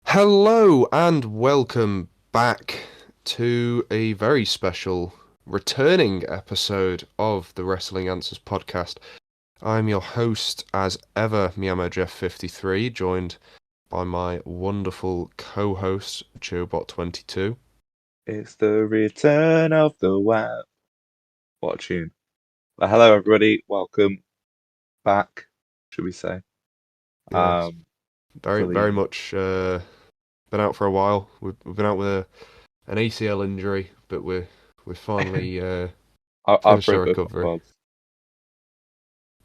Hello and welcome back to a very special returning episode of the Wrestling Answers podcast. I'm your host, as ever, Miyamo Jeff 53, joined by my wonderful co-host, Joebot 22. It's the return of the wild. What a tune. Hello, everybody. Welcome back, should we say? Yes, very, For very the much been out for a while. We've been out with an ACL injury, but we're finally I finished our broke both my recovery. quads.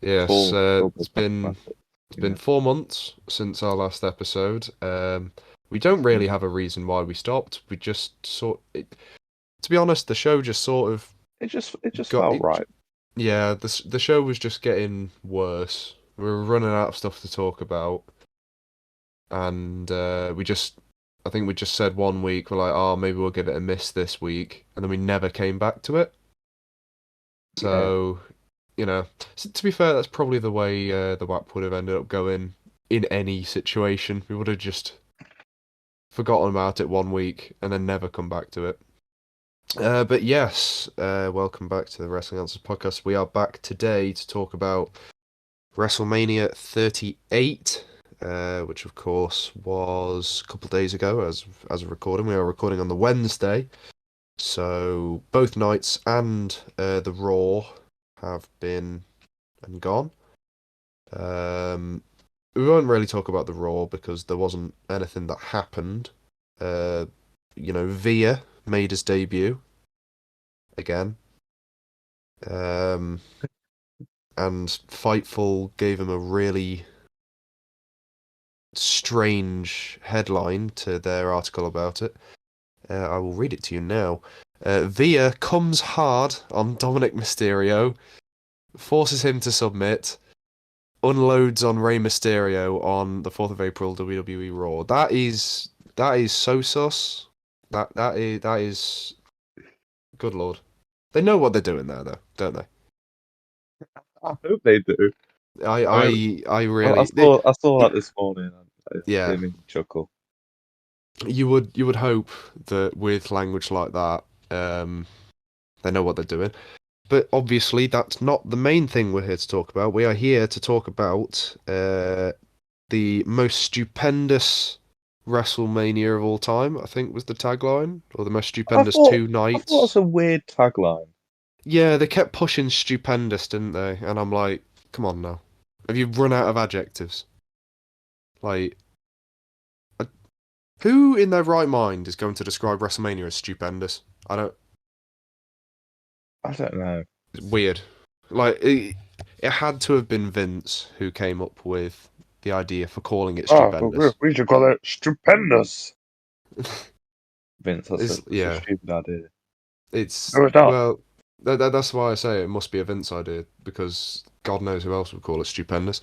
Yes, Full it's blood been massive. It's Yeah. been 4 months since our last episode. We don't really Mm. have a reason why we stopped. We just to be honest, the show just sort of It just got felt it. right. Yeah, the show was just getting worse. We were running out of stuff to talk about, and I think we just said one week we're like, oh, maybe we'll give it a miss this week, and then we never came back to it. Yeah. So, to be fair, that's probably the way the WAP would have ended up going in any situation. We would have just forgotten about it one week and then never come back to it. But yes, welcome back to the Wrestling Answers podcast. We are back today to talk about WrestleMania 38, which of course was a couple of days ago as a recording. We are recording on the Wednesday, so both nights and the Raw have been and gone. Um, we won't really talk about the Raw because there wasn't anything that happened. Uh, Via made his debut again. Um, and Fightful gave him a really strange headline to their article about it. I will read it to you now. Via comes hard on Dominic Mysterio, forces him to submit, unloads on Rey Mysterio on the 4th of April WWE Raw. That is so sus. That is good lord. They know what they're doing there though, don't they? I hope they do. I I mean, I I, I really saw I saw that this morning. And yeah. it made me chuckle. You would hope that with language like that, they know what they're doing. But obviously that's not the main thing we're here to talk about. We are here to talk about the most stupendous WrestleMania of all time, I think was the tagline, or the most I stupendous thought two I thought it's nights. a weird tagline. Yeah, they kept pushing stupendous, didn't they? And I'm like, come on now. Have you run out of adjectives? Like, uh, who in their right mind is going to describe WrestleMania as stupendous? I don't. I don't know. It's weird. Like, it had to have been Vince who came up with the idea for calling it Oh, but we, stupendous. we should call it stupendous. Vince, It's that's a yeah. stupid idea. It's No, it's not. well, that's why I say it must be a Vince idea because God knows who else would call it stupendous.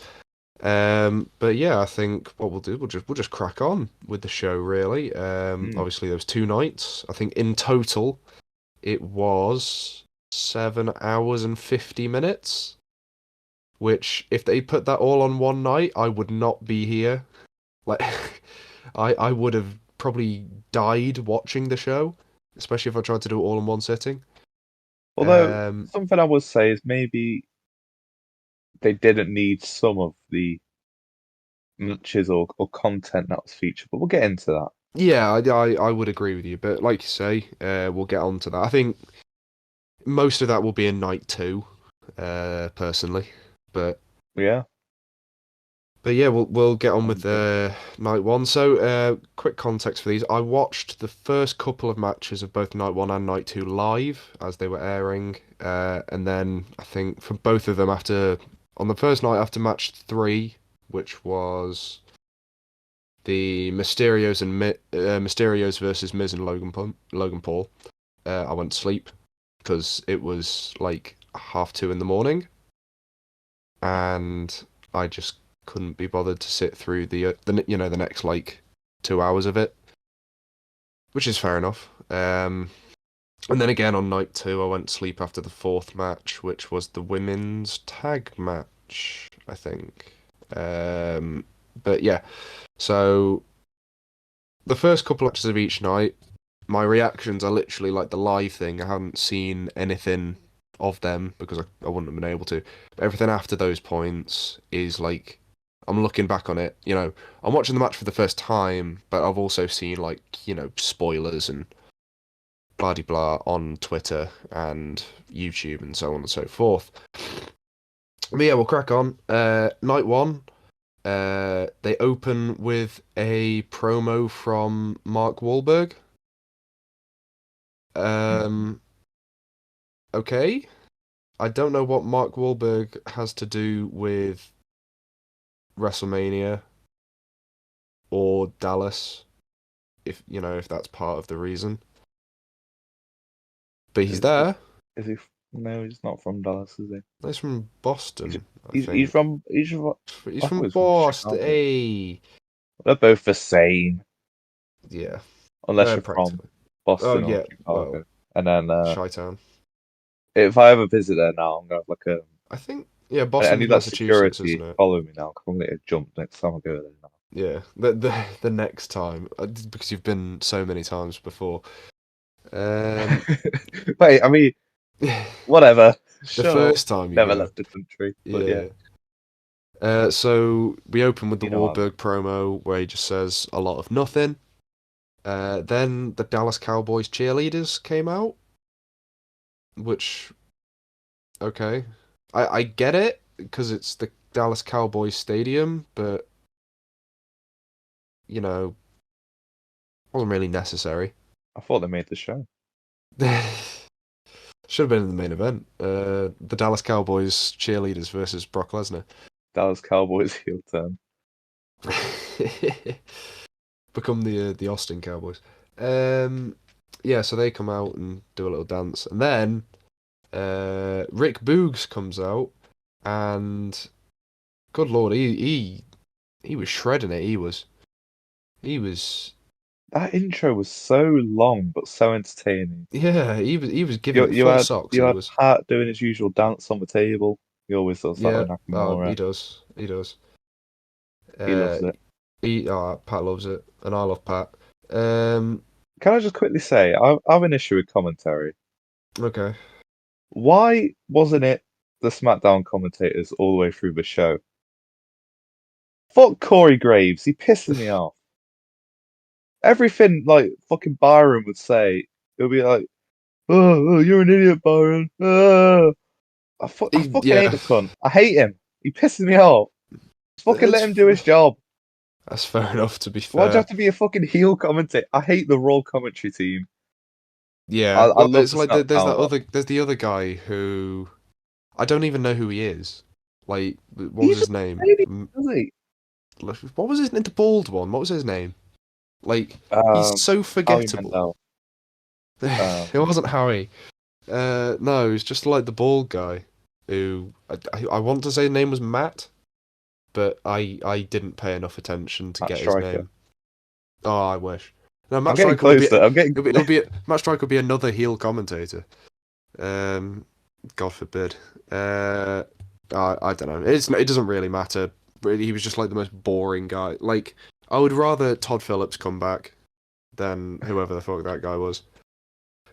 But yeah, I think what we'll do, we'll just crack on with the show. Really, Mm. obviously there was 2 nights. I think in total it was 7 hours and 50 minutes. Which, if they put that all on one night, I would not be here. Like, I would have probably died watching the show, especially if I tried to do it all in one sitting. Although Um, something I would say is maybe they didn't need some of the matches or content that was featured, but we'll get into that. yeah, I would agree with you, but like you say, we'll get on to that. I think most of that will be in night two, personally, but Yeah. yeah, we'll get on with But night one. So, quick context for these: I watched the first couple of matches of both night one and night two live as they were airing, and then I think for both of them after on the first night after match three, which was the Mysterios versus Miz and Logan Paul. I went to sleep because it was like 2:30 in the morning, and I just couldn't be bothered to sit through the next like 2 hours of it, which is fair enough. And then again on night two, I went to sleep after the fourth match, which was the women's tag match, I think. But yeah, so the first couple of matches of each night, my reactions are literally like the live thing. I haven't seen anything of them because I wouldn't have been able to. But everything after those points is like I'm looking back on it. I'm watching the match for the first time, but I've also seen like spoilers and blah de blah on Twitter and YouTube and so on and so forth. But yeah, we'll crack on. Night one. They open with a promo from Mark Wahlberg. Um, okay. I don't know what Mark Wahlberg has to do with WrestleMania or Dallas, if that's part of the reason. But he's Is, is, there. is he? No, he's not from Dallas, is he? He's from Boston, I He's think. from. He's I thought he from was from Boston. Chicago. Hey. They're both the same, Yeah, unless you're from practically. Oh Boston or yeah, well, Chicago. And then Chi-town. if I ever visit there now, I'm gonna have like a. I think yeah, I Boston's need that Massachusetts, security isn't it? following me now. 'Cause I'm gonna get jumped next time I go there now. Yeah, the next time because you've been so many times before. Um, Wait, I mean, the whatever. Shut up. first time you Never go. left the country, but yeah, Yeah. So we open with the you know what I Wahlberg promo where he just says a lot of nothing. Then the Dallas Cowboys cheerleaders came out, which okay, I get it because it's the Dallas Cowboys stadium, but you know, wasn't really necessary. I thought they made the show. Should have been in the main event. The Dallas Cowboys cheerleaders versus Brock Lesnar. Dallas Cowboys heel turn. Become the Austin Cowboys. Yeah, so they come out and do a little dance, and then Rick Boogs comes out, and good lord, he was shredding it. He was That intro was so long but so entertaining. yeah, he was giving You it you full had socks. you He had was Pat doing his usual dance on the table. He always does that yeah. with Oh, he Nakamura. does. He does. He Uh, loves it. Pat loves it, and I love Pat. Um, Can I just quickly say, I have an issue with commentary. okay. Why wasn't it the SmackDown commentators all the way through the show? Fuck Corey Graves, he pisses me off. Everything like fucking Byron would say, it would be like, oh, you're an idiot, Byron. I fucking hate Yeah, the cunt. I hate him. He pisses me off. Just fucking let it's him do his job. that's fair enough. To be Why'd you have fair, to be a fucking heel commentator? I hate the Raw commentary team. yeah. I Well, love it's the like there's SmackDown that lot. other there's the other guy who I don't even know who he is. Like, what He was doesn't his name? say anything, does he? What was his name? The bald one. What was his name? Like, he's Um, so Howie forgettable. Mandel. Um, It wasn't Howie. No, it's just like the bald guy who I want to say his name was Matt, but I didn't pay enough attention to Matt get his Striker. name. Oh, I wish. No, I'm Matt getting Striker would be closer. I'm getting it'll be Matt Striker would be another heel commentator. Um, God forbid. I don't know. It doesn't really matter. Really, he was just like the most boring guy. Like I would rather Todd Phillips come back than whoever the fuck that guy was.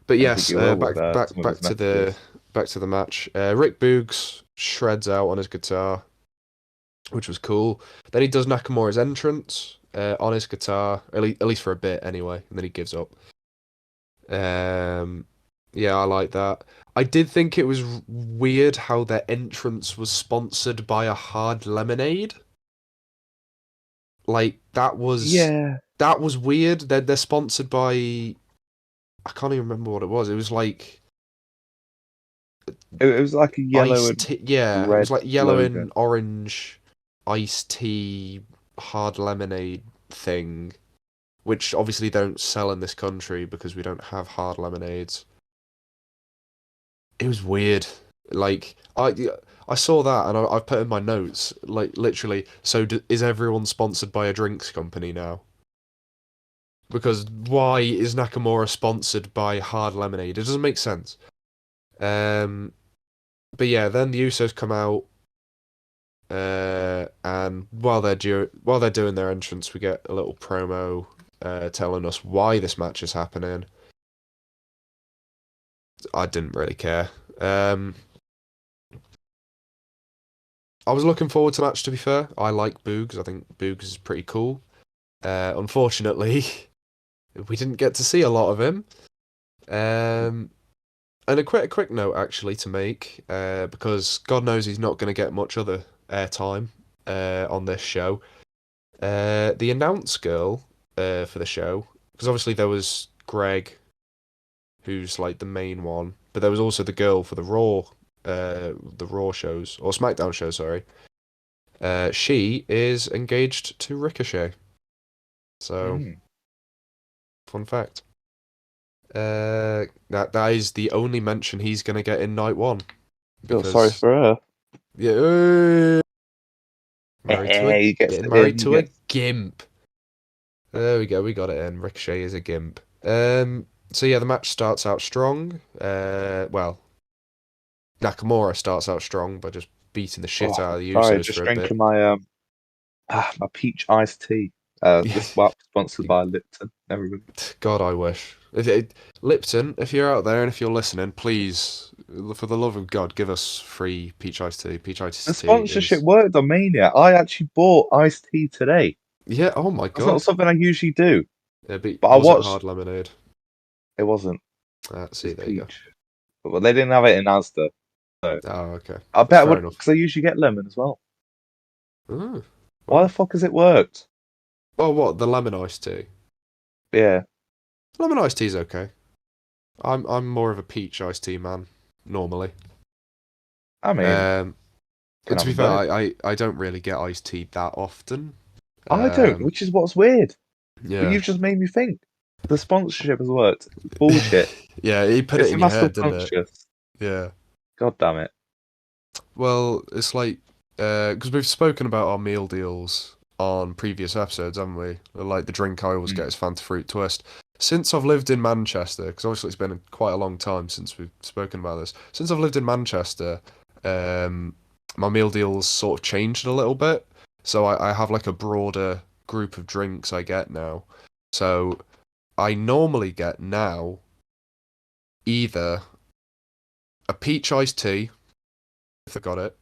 But I think yes, he will with back some of his back to the messages. back to the match. Rick Boogs shreds out on his guitar, which was cool. Then he does Nakamura's entrance on his guitar, at least for a bit anyway, and then he gives up. Um, yeah, I like that. I did think it was weird how their entrance was sponsored by a hard lemonade. Like Yeah, that was weird. They're sponsored by I can't even remember what it was. It was like it was like a yellow iced and tea. Yeah, it was red like yellow logo. and orange iced tea hard lemonade thing, which obviously don't sell in this country because we don't have hard lemonades. It was weird. Like I saw that and I put in my notes like literally. So is everyone sponsored by a drinks company now? Because why is Nakamura sponsored by hard lemonade? It doesn't make sense. Um, but yeah, then the Usos come out. And while they're doing their entrance, we get a little promo telling us why this match is happening. I didn't really care. I was looking forward to the match, to be fair. I like Boogs. I think Boogs is pretty cool. Unfortunately, we didn't get to see a lot of him. And a quick note, actually, to make, because God knows he's not going to get much other airtime on this show. The announce girl for the show, because obviously there was Greg, who's like the main one, but there was also the girl for the Raw shows, or SmackDown shows, sorry. She is engaged to Ricochet. So, fun fact. That is the only mention he's gonna get in night one. Feel sorry for her. Yeah, He gets getting it married in, to a gimp. There we go, we got it in. Ricochet is a gimp. So yeah, the match starts out strong. Well, Nakamura starts out strong by just beating the shit out of the sorry, Usos just for a bit. drinking my my peach iced tea. This WAP sponsored by Lipton. Everybody. God, I wish. Lipton, if you're out there and if you're listening, please, for the love of God, give us free peach iced tea. Peach iced The tea sponsorship is... worked on Mania. I actually bought iced tea today. Yeah, oh my That's not God. something I usually do. Yeah, but But I was it watched. hard lemonade? It wasn't. See, It's there you go. peach. But they didn't have it in Asda. So Oh, okay. I bet I Fair would, enough. because I usually get lemon as well. Oh, Why the well. fuck has it worked? Oh, what? The lemon iced tea? Yeah. Lemon iced tea's okay. I'm more of a peach iced tea man, normally. I mean, can But to have be them fair, both. I don't really get iced tea that often. I don't, Um, which is what's weird. But yeah. you've just made me think. The sponsorship has worked. Bullshit. Yeah, he put it It's in in your my head, didn't it? subconscious. Yeah. God damn it. Well, it's like, because we've spoken about our meal deals on previous episodes, haven't we? Like the drink I always get is Fanta Fruit Twist. Since I've lived in Manchester, because obviously it's been quite a long time since we've spoken about this. Since I've lived in Manchester, my meal deals sort of changed a little bit. So I have like a broader group of drinks I get now. So I normally get now either a peach iced tea, if I got it,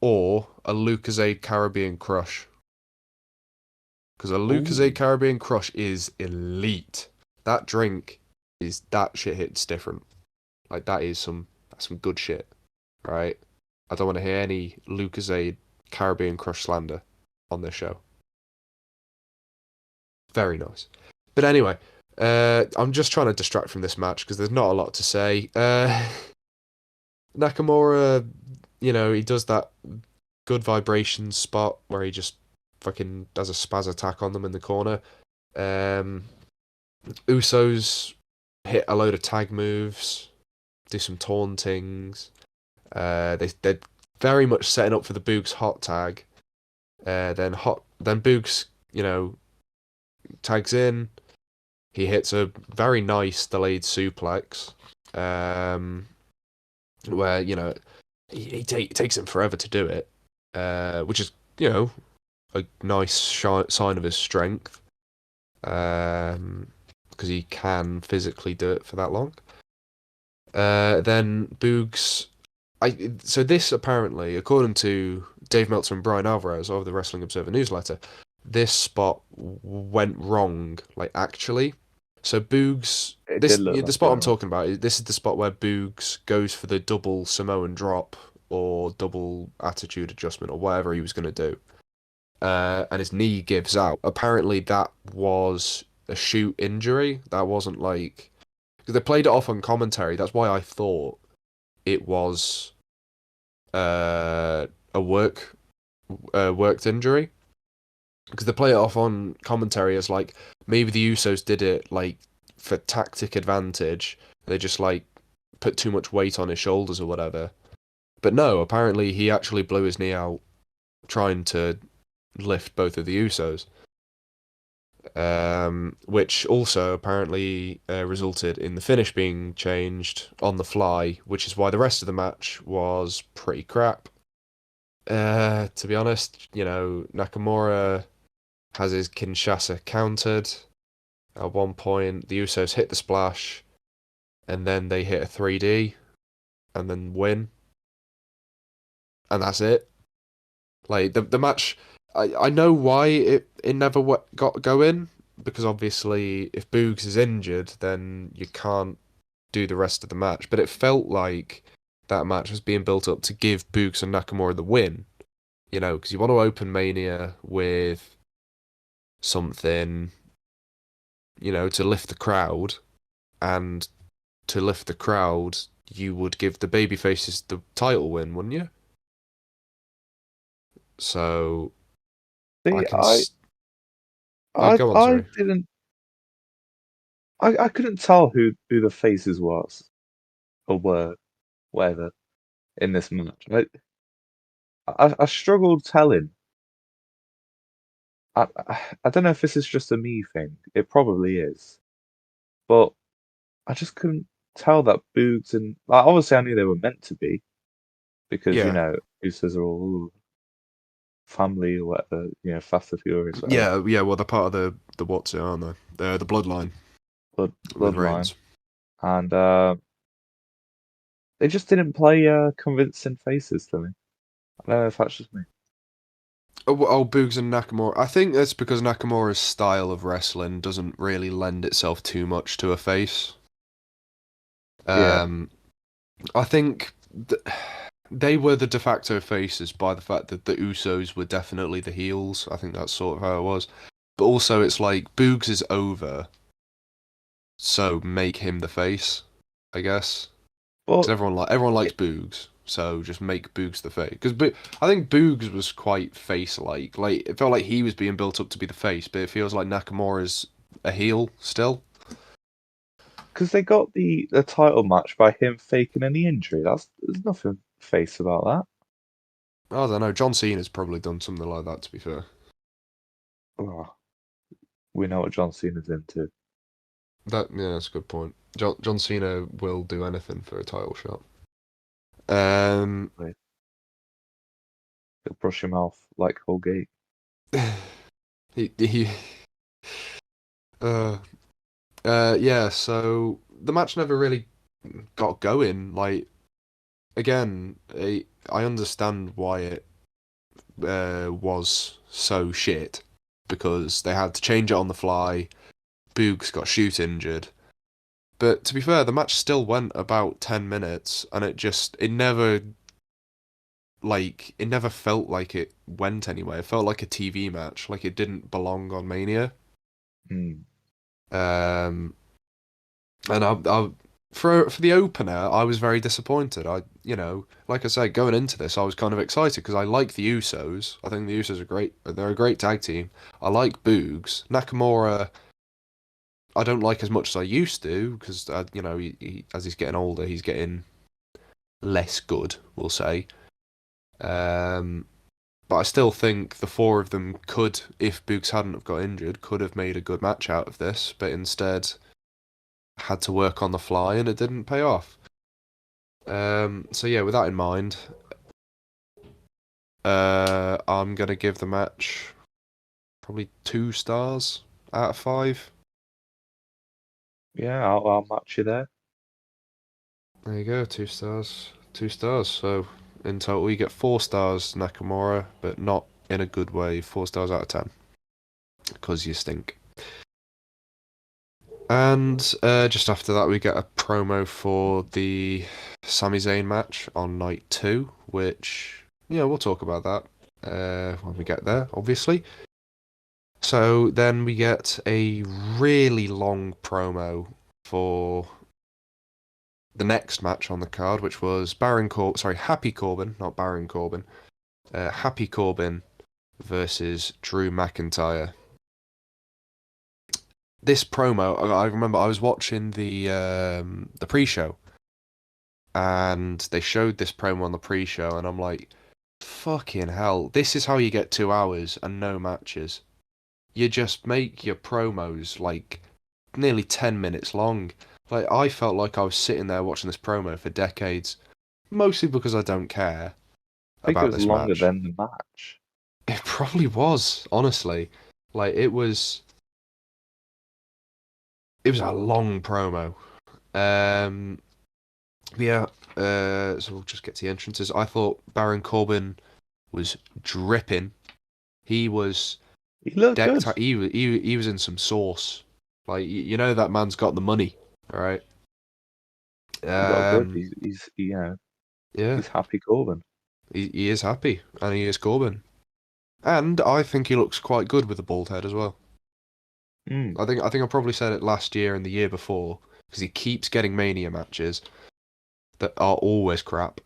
or a Lucozade Caribbean Crush. Because a Lucozade Ooh. Caribbean Crush is elite. That drink that shit hits different. Like that's some good shit, right? I don't want to hear any Lucozade Caribbean Crush slander on this show. Very nice. But anyway, I'm just trying to distract from this match because there's not a lot to say. Nakamura, he does that good vibration spot where he just fucking does a spaz attack on them in the corner. Um, Usos hit a load of tag moves, do some tauntings. They're very much setting up for the Boogs hot tag. Then Boogs, tags in. He hits a very nice delayed suplex, where he takes him forever to do it, which is a nice sign of his strength, because he can physically do it for that long. Then Boogs, so this apparently, according to Dave Meltzer and Brian Alvarez of the Wrestling Observer newsletter, this spot went wrong, like actually. So Boogs, It did look the like spot it I'm went wrong. talking about, this is the spot where Boogs goes for the double Samoan drop or double attitude adjustment or whatever he was going to do. And his knee gives out. Apparently, that was a shoot injury. That wasn't like, because they played it off on commentary. That's why I thought it was a worked injury, because they play it off on commentary as like maybe the Usos did it like for tactic advantage. They just like put too much weight on his shoulders or whatever. But no, apparently he actually blew his knee out trying to lift both of the Usos. Which also apparently resulted in the finish being changed on the fly, which is why the rest of the match was pretty crap. To be honest, Nakamura has his Kinshasa countered. At one point, the Usos hit the splash, and then they hit a 3D, and then win, and that's it. Like the match, I know why it never got going, because obviously if Boogs is injured, then you can't do the rest of the match. But it felt like that match was being built up to give Boogs and Nakamura the win. You know, because you want to open Mania with something, you know, to lift the crowd, and to lift the crowd, you would give the babyfaces the title win, wouldn't you? So I See, can. I, Oh, I, go on, I sorry. didn't. I couldn't tell who the faces was or were, whatever, in this match. I struggled telling. I don't know if this is just a me thing. It probably is, but I just couldn't tell that Boogs and like, obviously I knew they were meant to be because Yeah, Usos are all family or whatever, Fast and Furious, whatever, yeah. Well, they're part of the what's it, aren't they? The bloodline with bloodline, Reigns. and they just didn't play convincing faces to me. I don't know if that's just me. Boogs and Nakamura. I think that's because Nakamura's style of wrestling doesn't really lend itself too much to a face. Yeah, Um, I think they were the de facto faces by the fact that the Usos were definitely the heels. I think that's sort of how it was. But also, it's like Boogs is over, so make him the face, I guess. Because but everyone likes it, Boogs, so just make Boogs the face. Because I think Boogs was quite face-like. Like it felt like he was being built up to be the face, but it feels like Nakamura's a heel still. because they got the title match by him faking any injury. There's nothing face about that. I don't know. John Cena's probably done something like that. To be fair, Oh, we know what John Cena's into. that's a good point. John Cena will do anything for a title shot. Um, Like, he'll brush him off like Holgate. he uh yeah. So the match never really got going. Like again, I understand why it was so shit because they had to change it on the fly. Boogs got shoot injured. But to be fair, the match still went about 10 minutes and it never felt like it went anywhere. It felt like a TV match, like it didn't belong on Mania. Mm. Um and I for the opener, I was very disappointed. Like I said, going into this, I was kind of excited because I like the Usos. I think the Usos are great. They're a great tag team. I like Boogs. Nakamura, I don't like as much as I used to because as he's getting older, he's getting less good. We'll say. Um, but I still think the four of them could, if Boogs hadn't have got injured, could have made a good match out of this. But instead, had to work on the fly, and it didn't pay off. So yeah, with that in mind, I'm gonna give the match probably 2 stars out of 5. Yeah, I'll match you there. There you go, 2 stars. 2 stars. So in total, you get 4 stars, Nakamura, but not in a good way. 4 stars out of 10 because you stink. And just after that, we get a promo for the Sami Zayn match on night 2, which, we'll talk about that when we get there, obviously. So then we get a really long promo for the next match on the card, which was Happy Corbin, not Baron Corbin. Happy Corbin versus Drew McIntyre. This promo, I remember I was watching the pre-show, and they showed this promo on the pre-show, and I'm like, fucking hell, this is how you get 2 hours and no matches. You just make your promos like nearly 10 minutes long. Like I felt like I was sitting there watching this promo for decades, mostly because I don't care I think it about was this longer match. than the match. It probably was, honestly. Like it was a long promo. Um, yeah. So we'll just get to the entrances. I thought Baron Corbin was dripping. He was He looked decked good. out. He was in some sauce. Like you know that man's got the money, all right? He looked good. Um, yeah, He's happy Corbin. he is happy, and he is Corbin, and I think he looks quite good with a bald head as well. Mm. I think I probably said it last year and the year before because he keeps getting Mania matches that are always crap.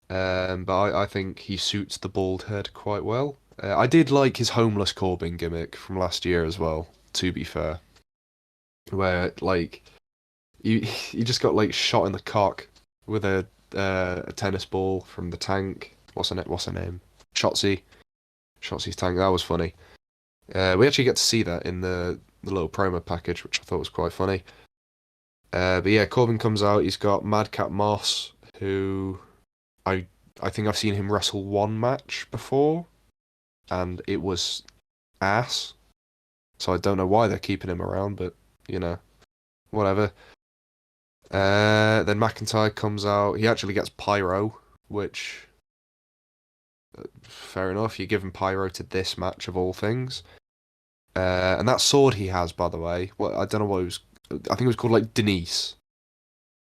But I think he suits the bald head quite well. I did like his homeless Corbin gimmick from last year as well. To be fair, where like you just got like shot in the cock with a tennis ball from the tank. What's her name? Shotzi. Shotzi's tank. That was funny. We actually get to see that in the little promo package, which I thought was quite funny. But yeah, Corbin comes out. He's got Madcap Moss, who I I think I've seen him wrestle one match before, and it was ass. So I don't know why they're keeping him around, but you know, whatever. Then McIntyre comes out. He actually gets pyro, which fair enough. You give him pyro to this match of all things. And that sword he has, by the way, well, I don't know what it was. I think it was called like Denise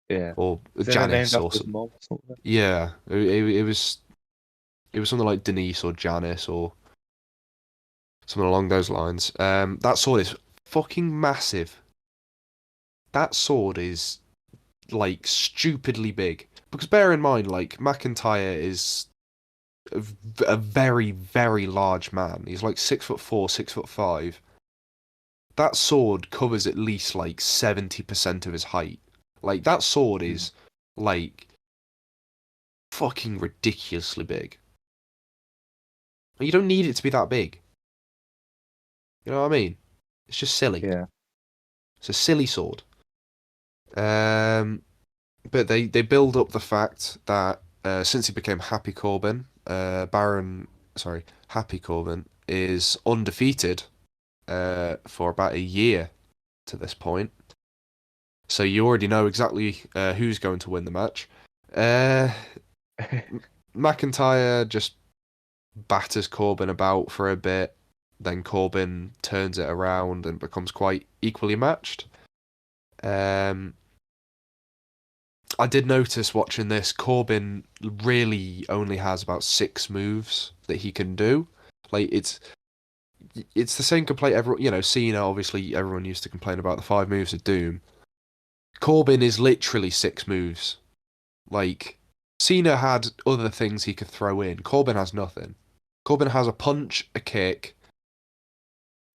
Yeah. or Isn't it Janice named or after his something. mom or something? Yeah, it was something like Denise or Janice or something along those lines. That sword is fucking massive. That sword is like stupidly big. Because bear in mind, like McIntyre is a very, very large man. He's like 6'4", 6'5". That sword covers at least like 70% of his height. Like that sword Mm. is like fucking ridiculously big. You don't need it to be that big. You know what I mean? It's just silly. Yeah. It's a silly sword. Um, but they build up the fact that since he became Happy Corbin, Happy Corbin is undefeated for about a year to this point. So you already know exactly who's going to win the match. Uh, McIntyre just batters Corbin about for a bit, then Corbin turns it around and becomes quite equally matched. Um, I did notice watching this, Corbin really only has about 6 moves that he can do. Like it's the same complaint everyone, Cena obviously everyone used to complain about the 5 moves of Doom. Corbin is literally 6 moves. Like Cena had other things he could throw in. Corbin has nothing. Corbin has a punch, a kick,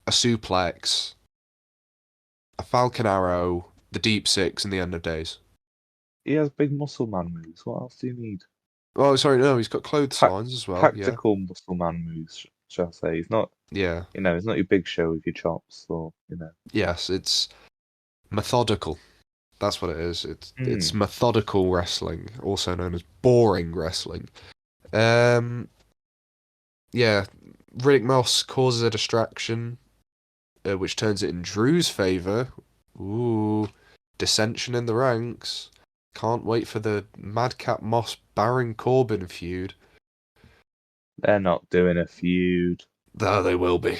a suplex, a Falcon Arrow, the Deep Six, and the End of Days. He has big muscle man moves. What else do you need? Oh, sorry, no, he's got Ta clotheslines as well. Yeah, Tactical muscle man moves, shall I say? He's not, yeah, he's not your big show with your chops or. yes. It's methodical. That's what it is. It's Mm. methodical wrestling, also known as boring wrestling. Um, yeah, Riddick Moss causes a distraction, which turns it in Drew's favor. Ooh, dissension in the ranks. Can't wait for the Madcap Moss Baron Corbin feud. They're not doing a feud. Oh, they will be.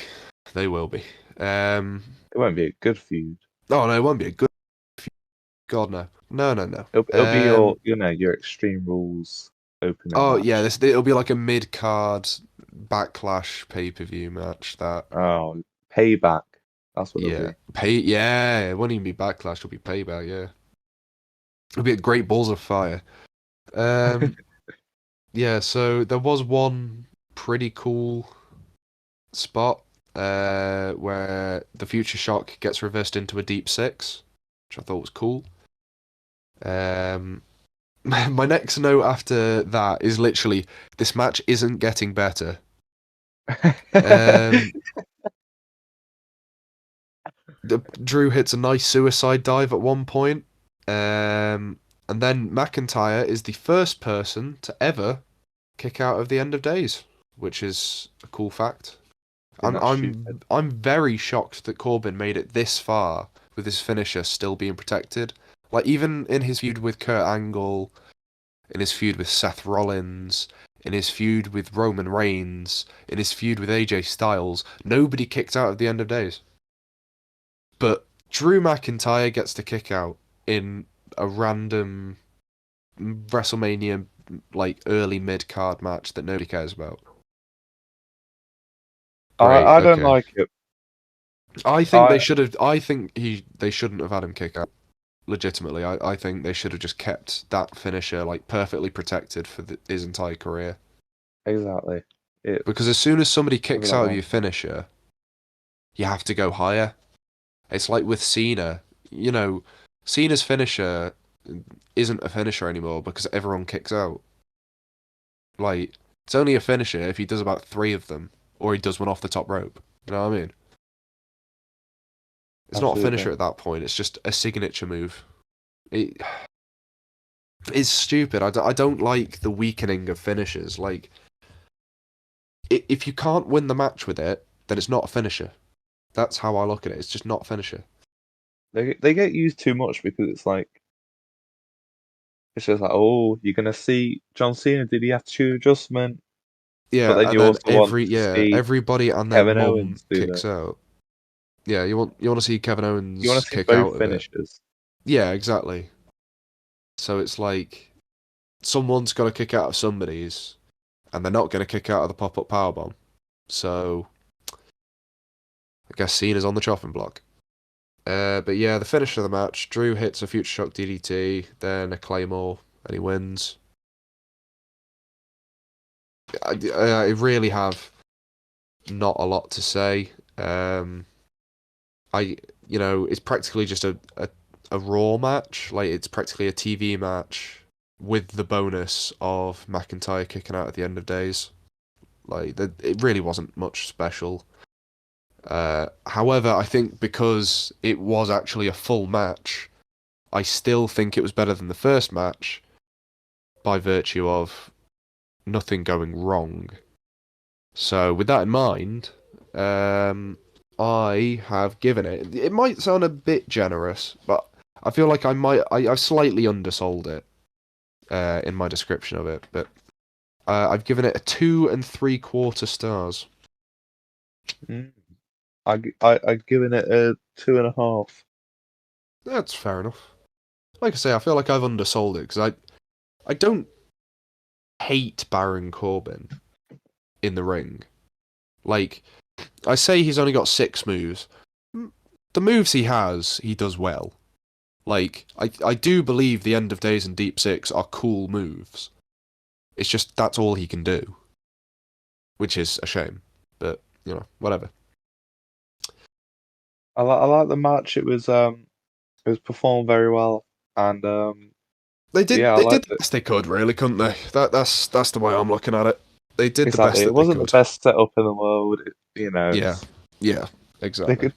They will be. It won't be a good feud. Oh no, it won't be a good feud. God no. No, no, no. It'll be your Extreme Rules opening Oh yeah, match. it'll be like a mid card backlash pay-per-view match that Oh, payback. That's what it'll yeah. be. It won't even be backlash, it'll be payback, yeah. It'll be a great balls of fire. Um yeah, so there was one pretty cool spot where the Future Shock gets reversed into a Deep Six, which I thought was cool. Um my next note after that is literally this match isn't getting better. Um Drew hits a nice suicide dive at one point. And then McIntyre is the first person to ever kick out of the End of Days, which is a cool fact. I think that's stupid. I'm very shocked that Corbin made it this far with his finisher still being protected. Like even in his feud with Kurt Angle, in his feud with Seth Rollins, in his feud with Roman Reigns, in his feud with AJ Styles, nobody kicked out at the end of days. But Drew McIntyre gets to kick out in a random WrestleMania like early mid card match that nobody cares about. Great, I don't okay. like it. I think they I should have. They shouldn't have had him kick out. Legitimately, I think they should have just kept that finisher like perfectly protected for his entire career. exactly. It Because as soon as somebody never kicks that out of long. your finisher, you have to go higher. It's like with Cena. You know, Cena's finisher isn't a finisher anymore because everyone kicks out. Like, it's only a finisher if he does about three of them, or he does one off the top rope. You know what I mean? It's not a Absolutely. finisher at that point. It's just a signature move. It, it's stupid. I don't like the weakening of finishers. Like, if you can't win the match with it, then it's not a finisher. That's how I look at it. It's just not a finisher. They get used too much because it's just like, oh, you're gonna see John Cena. Did he have to do adjustment? But Yeah, then and you then also want to see everybody and their Kevin mum Owens do that. kicks out. Yeah, you want to see Kevin You want Owens to see kick both out of it. finishers. Yeah, exactly. So it's like someone's got to kick out of somebody's, and they're not going to kick out of the pop-up powerbomb. So I guess Cena's on the chopping block. But yeah, the finish of the match, Drew hits a Future Shock DDT, then a Claymore, and he wins. I really have not a lot to say. It's practically just a Raw match. Like, it's practically a TV match with the bonus of McIntyre kicking out at the end of days. Like, it really wasn't much special. However, I think because it was actually a full match, I still think it was better than the first match by virtue of nothing going wrong. So, with that in mind, I have given it. It might sound a bit generous, but I feel like I've slightly undersold it in my description of it. But I've given it a 2 3/4 stars. Mm. I'd given it a 2.5. That's fair enough. Like I say, I feel like I've undersold it because I don't hate Baron Corbin in the ring. Like, I say he's only got 6 moves. The moves he has, he does well. Like, I do believe the End of Days and Deep Six are cool moves. It's just that's all he can do. Which is a shame. But, whatever. I like the match. It was performed very well, and They did yeah, I they did liked the it. best they could, really, couldn't they? That's the way I'm looking at it. They did the Exactly. best It that they wasn't the could. best setup in the world. Yeah. Yeah, They exactly. could.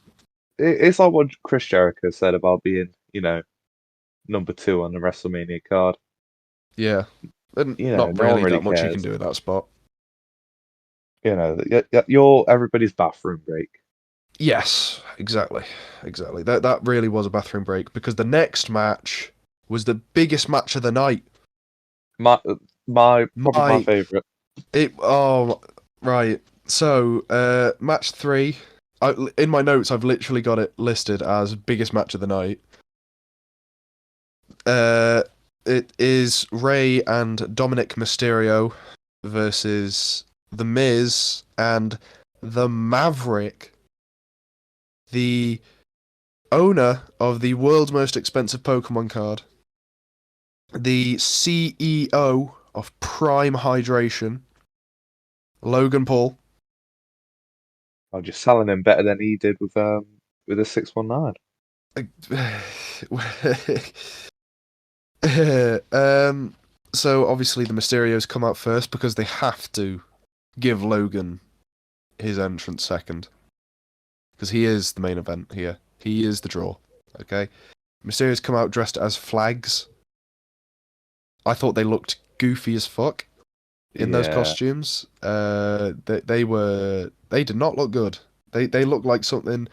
It's like what Chris Jericho said about being, number two on the WrestleMania card. Yeah. And not No one really really that much you can cares. do at that spot. You're everybody's bathroom break. Yes, exactly. Exactly. That really was a bathroom break because the next match was the biggest match of the night. My probably my My favorite. it oh right. So, match 3. In my notes I've literally got it listed as biggest match of the night. Uh it is Rey and Dominic Mysterio versus The Miz and the Maverick, the owner of the world's most expensive Pokemon card, the CEO of Prime Hydration, Logan Paul. I'm just selling him better than he did with a 619. So obviously the Mysterios come out first because they have to give Logan his entrance second because he is the main event here. He is the draw. Okay, Mysterios come out dressed as flags. I thought they looked goofy as fuck. in those Yeah. costumes. They did not look good. They look like something.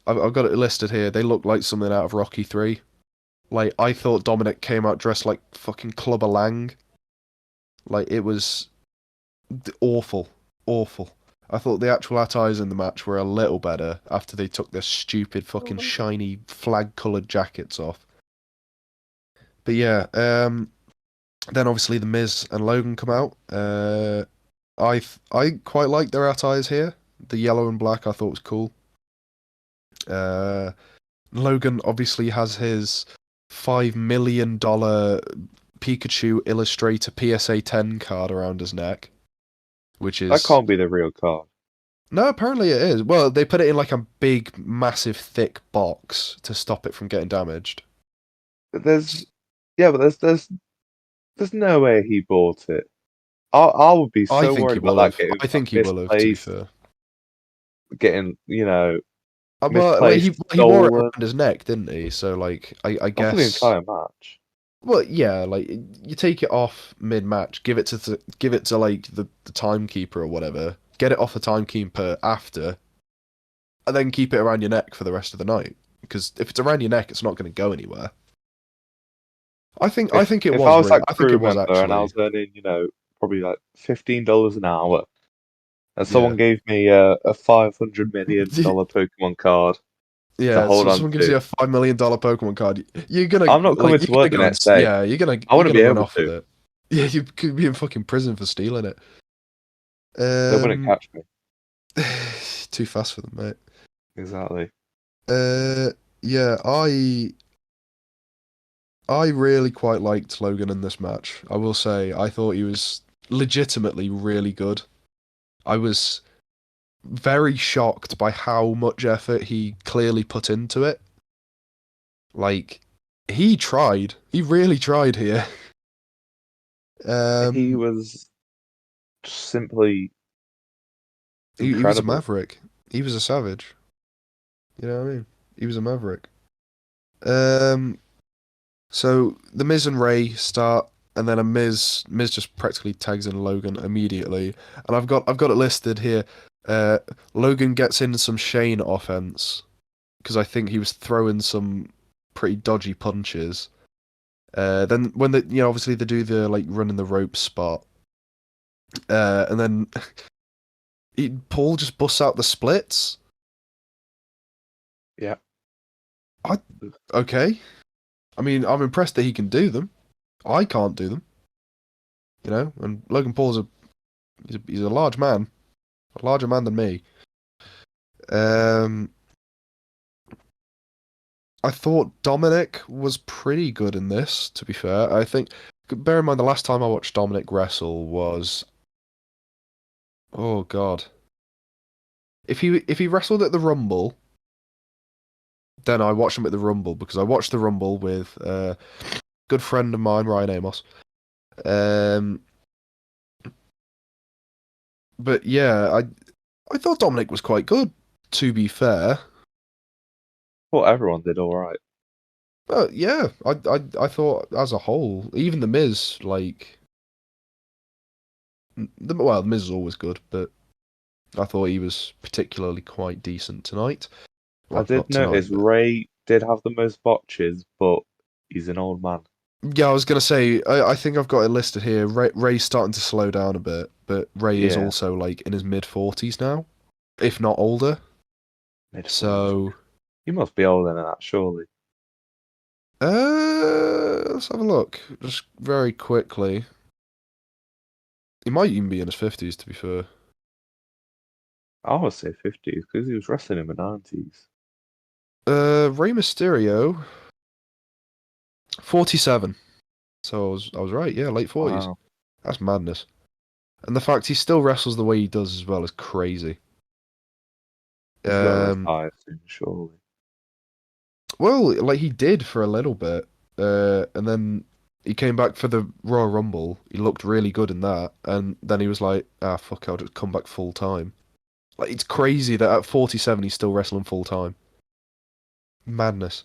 I've got it listed here. They look like something out of Rocky 3. Like, I thought Dominic came out dressed like fucking Clubber Lang. Like, it was awful. Awful. I thought the actual attires in the match were a little better after they took their stupid fucking shiny flag-coloured jackets off. But yeah, then obviously the Miz and Logan come out. I quite like their attires here. The yellow and black I thought was cool. Uh, Logan obviously has his $5 million Pikachu Illustrator PSA 10 card around his neck, which That is can't be the real card. no, apparently it is. Well, they put it in like a big, massive, thick box to stop it from getting damaged. But there's no way he bought it. I would be I so think he worried about will that have. getting I think he will have. To be misplaced, fair, getting well, misplaced, he wore it stolen. around his neck, didn't he? So like, I Not for the guess. entire match. Well, yeah, like you take it off mid-match, give it to like the timekeeper or whatever. Get it off the timekeeper after, and then keep it around your neck for the rest of the night. Because if it's around your neck, it's not going to go anywhere. I think it If I was was real. that I think crew it was member and I actually. was earning, probably like $15 an hour, and Yeah. someone gave me a $500 million Pokemon card to Yeah, hold so on someone gives to, you a $5 million Pokemon card. I'm not coming to You're gonna work the go and next day. yeah, I you're want to gonna be run able off with to. it. Yeah, you could be in fucking prison for stealing it. They wouldn't Um, catch me. too fast for them, mate. Exactly. Uh, yeah, I really quite liked Logan in this match. I will say, I thought he was legitimately really good. I was very shocked by how much effort he clearly put into it. Like, he tried. He really tried here. He Um, was simply he was a incredible. maverick. He was a savage. You know what I mean? He was a maverick. Um, so the Miz and Ray start, and then a Miz just practically tags in Logan immediately. And I've got it listed here. Uh, Logan gets in some Shane offense because I think he was throwing some pretty dodgy punches. Then when they, obviously they do the like running the rope spot, and then Paul just busts out the splits. Yeah. Okay. I mean, I'm impressed that he can do them. I can't do them, And Logan Paul's he's a large man, a larger man than me. Um, I thought Dominic was pretty good in this. To be fair, I think. Bear in mind, the last time I watched Dominic wrestle was, oh god, if he wrestled at the Rumble, then I watched him at the Rumble because I watched the Rumble with a good friend of mine, Ryan Amos. Um, but yeah, I thought Dominic was quite good. To be fair, Well, everyone did all right. but yeah, I thought as a whole, even the Miz, like the Miz is always good, but I thought he was particularly quite decent tonight. I Well, did not tonight, notice but Ray did have the most botches, but he's an old man. yeah, I was gonna say I think I've got it listed here. Ray's starting to slow down a bit, but Ray is Yeah, also like in his mid 40s now, if not older. mid-40s. So, You must be older than that, surely. let's have a look, just very quickly. He might even be in his 50s, to be fair. I would say 50s because he was wrestling in the 90s. Rey Mysterio, 47. So I was right, yeah, late 40s. Wow. That's madness. And the fact he still wrestles the way he does as well is crazy. He's got to Um, retire soon, surely. well, like he did for a little bit, and then he came back for the Royal Rumble. He looked really good in that, and then he was like, "Ah, fuck, I'll just come back full time." Like it's crazy that at 47 he's still wrestling full time. Madness.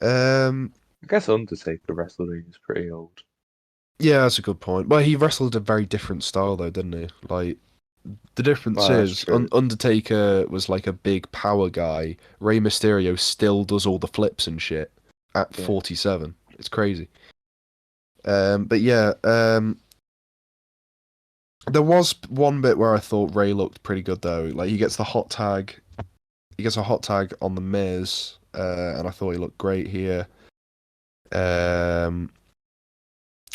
Um, I guess Undertaker wrestling is pretty old. Yeah, that's a good point. Well, he wrestled a very different style though, didn't he? Like the difference Well, that's is true. Undertaker was like a big power guy. Rey Mysterio still does all the flips and shit at Yeah. 47. It's crazy. But yeah, there was one bit where I thought Rey looked pretty good though. Like he gets the hot tag, he gets a hot tag on the Miz, and I thought he looked great here. Um,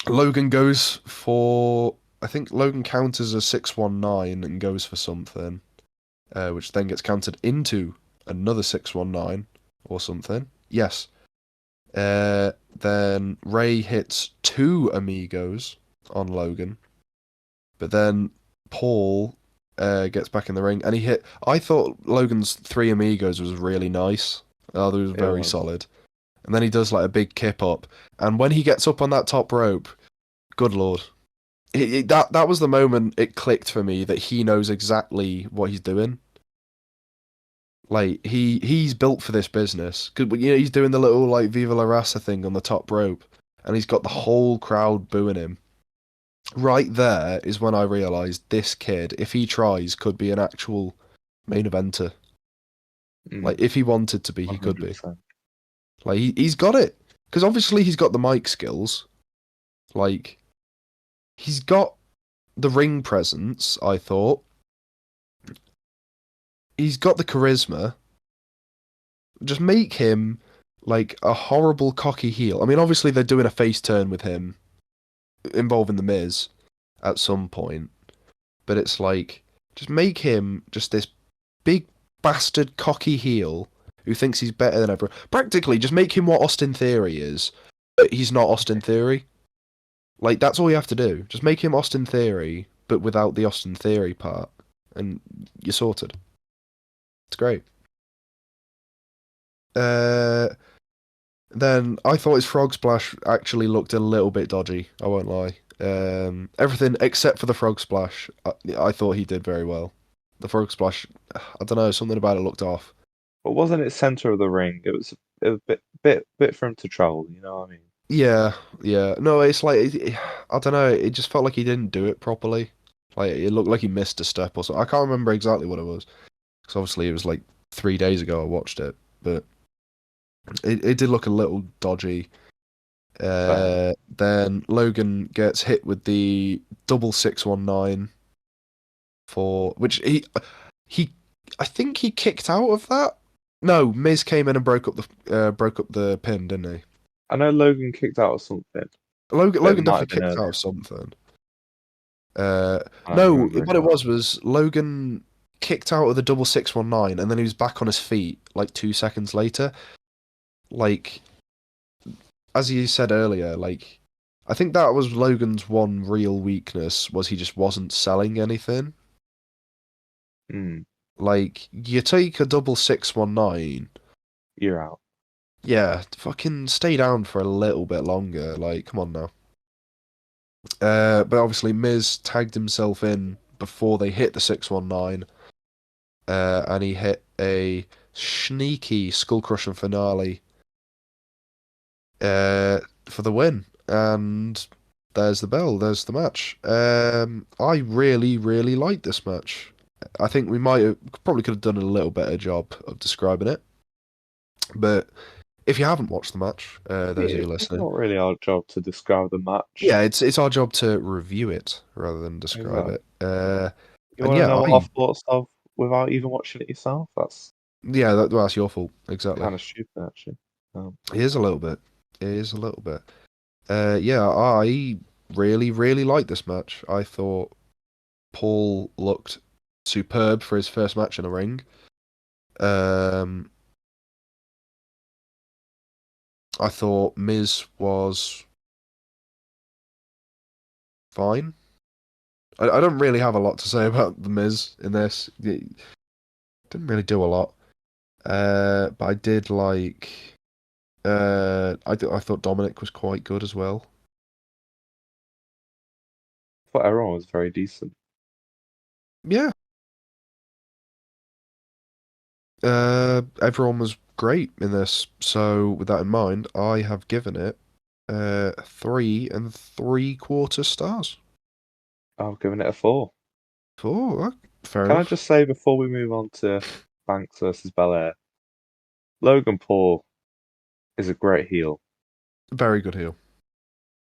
Logan goes for, I think Logan counters a 619 and goes for something, which then gets countered into another 619 or something. Yes. Then Rey hits two amigos on Logan, but then Paul gets back in the ring and he hit. I thought Logan's three amigos was really nice. Oh, that was It very was. solid. And then he does like a big kip up, and when he gets up on that top rope, good lord, that was the moment it clicked for me that he knows exactly what he's doing. Like he's built for this business. 'Cause, you know, he's doing the little like Viva la Raza thing on the top rope, and he's got the whole crowd booing him. Right there is when I realised this kid, if he tries, could be an actual main eventer. Like Mm, if he wanted to be, he could be. 100%. Like he's got it because obviously he's got the mic skills. Like he's got the ring presence. I thought he's got the charisma. Just make him like a horrible cocky heel. I mean, obviously they're doing a face turn with him involving the Miz at some point, but it's like just make him just this big bastard cocky heel who thinks he's better than everyone. Practically, just make him what Austin Theory is, but he's not Austin Theory. Like that's all you have to do. Just make him Austin Theory, but without the Austin Theory part, and you're sorted. It's great. Uh, Then I thought his frog splash actually looked a little bit dodgy. I won't lie. Everything except for the frog splash, I thought he did very well. The frog splash, I don't know, something about it looked off. But wasn't it center of the ring? It was a bit for him to troll. You know what I mean? Yeah, yeah. No, it's like I don't know. It just felt like he didn't do it properly. Like it looked like he missed a step or something. I can't remember exactly what it was because obviously it was like 3 days ago I watched it, but it did look a little dodgy. Fair. Then Logan gets hit with the double 619 for which he I think he kicked out of that. No, Miz came in and broke up the pin, didn't he? I know Logan kicked out of something, but it Logan might have definitely been kicked out earlier. of something. Uh, I don't no, remember what it now. was Logan kicked out of the double 619 and then he was back on his feet like 2 seconds later. Like as you said earlier, like I think that was Logan's one real weakness was he just wasn't selling anything. Hmm. Like you take a double 619, You're out. yeah, fucking stay down for a little bit longer. Like come on now. But obviously Miz tagged himself in before they hit the 619, and he hit a sneaky skull crushing finale for the win. And there's the bell. There's the match. I really, really liked this match. I think we might have probably could have done a little better job of describing it. But if you haven't watched the match, those of you It's listening, not really our job to describe the match. yeah, it's our job to review it rather than describe Exactly. it. You And want to yeah, know what our thoughts of without even watching it yourself? That's well, that's your fault. Exactly. kind of stupid, actually. It is a little bit. It is a little bit. Yeah, I really, really liked this match. I thought Paul looked superb for his first match in a ring. Um, I thought Miz was fine. I don't really have a lot to say about the Miz in this. He didn't really do a lot. But I did like. I thought Dominic was quite good as well. I thought everyone was very decent. Yeah. Everyone was great in this. So with that in mind, I have given it 3.75 stars. I've given it a 4. Four, fair Can I enough. just say before we move on to Banks versus Belair, Logan Paul is a great heel. Very good heel.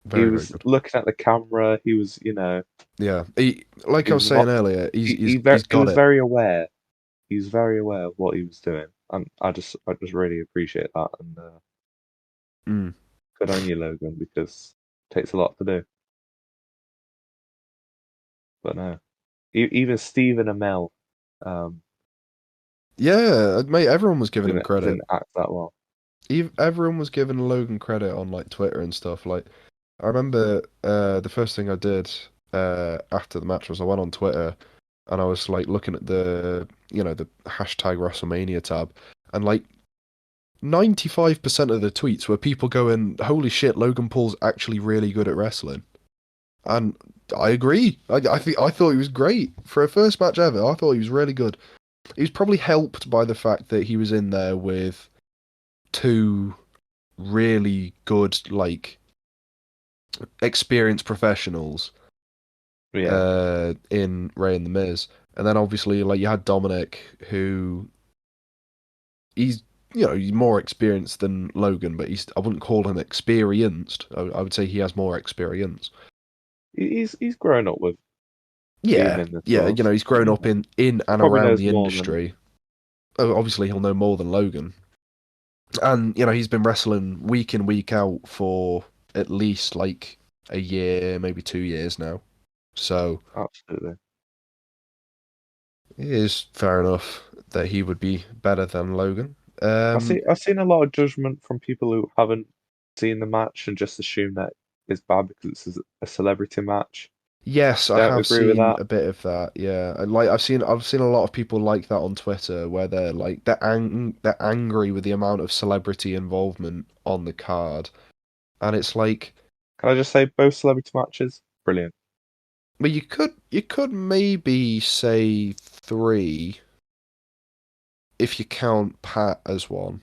He Very, very was good. looking at the camera. He was, Yeah, like he I was was saying not. earlier, He he's he got was it. very aware. He was very aware of what he was doing, and I just really appreciate that. And Mm. good on you, Logan, because it takes a lot to do. But no, even Stephen Amell um, Yeah, mate, everyone was giving him credit. didn't act that well. Everyone was giving Logan credit on like Twitter and stuff. Like, I remember the first thing I did after the match was I went on Twitter and I was like looking at the hashtag WrestleMania tab, and like 95% of the tweets were people going, "Holy shit, Logan Paul's actually really good at wrestling." And I agree. I thought he was great for a first match ever. I thought he was really good. He was probably helped by the fact that he was in there with two really good, like, experienced professionals Yeah, in Rey and the Miz. And then obviously, like, you had Dominic, who he's he's more experienced than Logan, but I wouldn't call him experienced. I would say he has more experience. he's grown up with being Yeah, in this yeah, world. he's grown up in He and probably around knows the more than industry. Oh, obviously, he'll know more than Logan. And, he's been wrestling week in, week out for at least like a year, maybe 2 years now. So absolutely. it is fair enough that he would be better than Logan. I've seen a lot of judgment from people who haven't seen the match and just assume that it's bad because it's a celebrity match. Yes, I Don't have agree with seen that. a bit of that. Yeah, and like I've seen a lot of people like that on Twitter where they're angry with the amount of celebrity involvement on the card, and it's like, Can I just say both celebrity matches? Brilliant. well, you could maybe say three if you count Pat as one.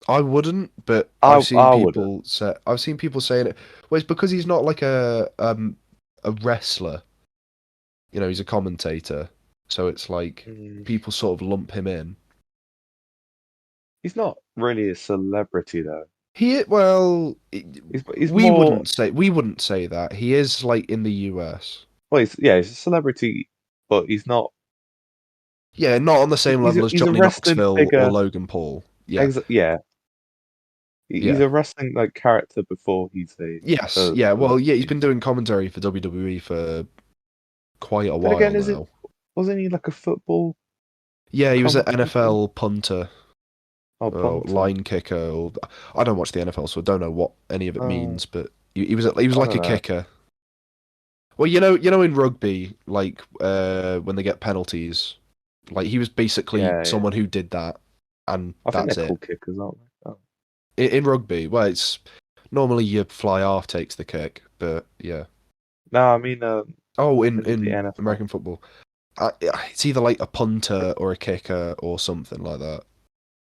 I wouldn't, but I wouldn't. I've seen people saying it. Well, it's because he's not like a wrestler. He's a commentator, so it's like Mm, people sort of lump him in. he's not really a celebrity though. Well, He's more we wouldn't say that. He is like in the US. well. He's a celebrity, but he's not. Yeah, not on the same level as He's a Johnny wrestling Knoxville or figure. Logan Paul. Yeah, Yeah, he's yeah. a wrestling like character before he's Yes, yeah. a Well, yeah, he's thing. been doing commentary for WWE for quite a Then while again, now. wasn't he like a football Yeah, he was an commentator? NFL punter Oh, or punter. line kicker. Or I don't watch the NFL, so I don't know what any of it Oh, means. But he was I like don't a know. kicker. Well, in rugby, like when they get penalties, like he was basically Yeah, yeah. someone who did that, and I think they're that's it. called kickers, aren't they? Oh, In rugby, well, it's normally your fly half takes the kick, but yeah. no, I mean Oh, in in the in NFL. American football, it's either like a punter or a kicker or something like that.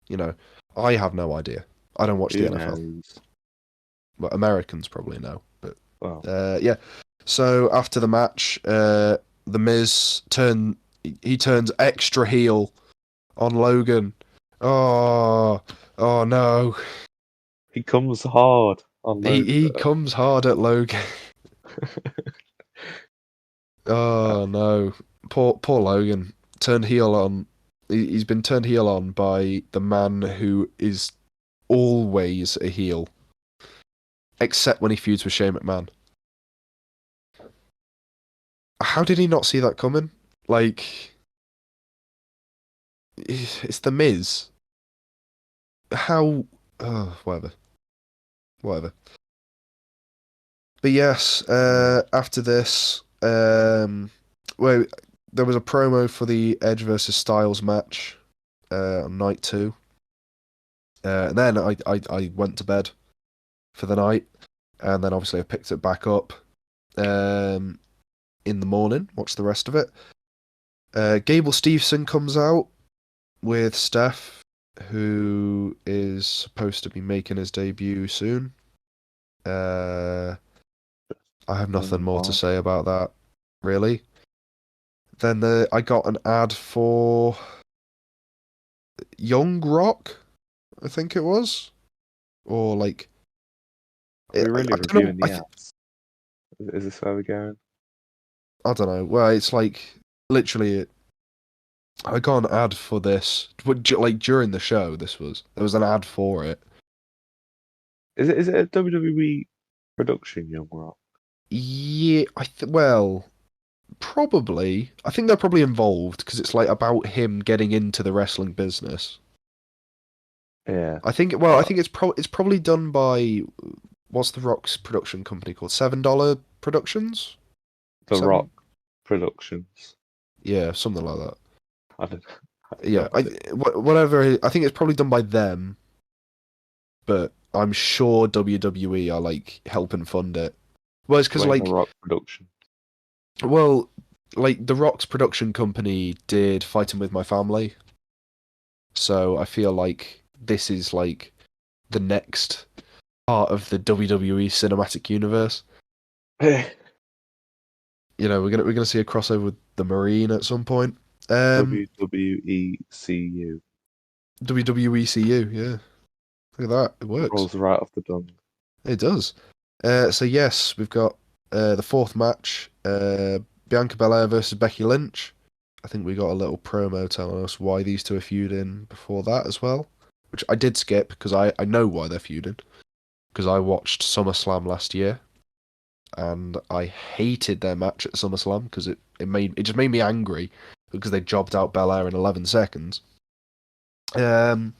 You know, I have no idea. I don't watch the Who NFL. knows? Well, Americans probably know, but Well, yeah. So after the match, the Miz he turns extra heel on Logan. Oh, oh no. he comes hard on Logan He though. comes hard at Logan. Uh, Oh no. Poor Logan. Turned heel on. He's been turned heel on by the man who is always a heel, except when he feuds with Shane McMahon. How did he not see that coming? Like, it's the Miz. How? Oh, whatever, whatever. But yes, yeah. after this, well, there was a promo for the Edge versus Styles match on night two. And then I went to bed for the night, and then obviously I picked it back up um, in the morning. Watched the rest of it. Gable Steveson comes out with Steph. who is supposed to be making his debut soon. I have nothing more to Why? say about that, really. Then I got an ad for Young Rock, I think it was, or like Are we really I don't know. reviewing the ads? Is this where we're going? I don't know. Well, it's like literally. I got an ad for this, like during the show. There was an ad for it. Is it a WWE production, Young Rock? Yeah, well, probably. I think they're probably involved because it's like about him getting into the wrestling business. Yeah. I think it's probably done by what's the Rock's production company called? $7 Productions? The Rock Seven? Productions. Yeah, something like that. I don't. I have Yeah, no idea. whatever. I think it's probably done by them, but I'm sure WWE are like helping fund it. Well, it's because Wayne the like, Rock Production. well, like the Rock's production company did Fighting with My Family, so I feel like this is like the next part of the WWE cinematic universe. You know, we're gonna see a crossover with the Marine at some point. WWECU. WWECU, yeah. Look at that, it works. Rolls right off the tongue. It does. So yes, we've got the fourth match, Bianca Belair versus Becky Lynch. I think we got a little promo telling us why these two are feuding before that as well, which I did skip because I know why they're feuding because I watched SummerSlam last year and I hated their match at SummerSlam because it just made me angry because they jobbed out Belair in 11 seconds. Um,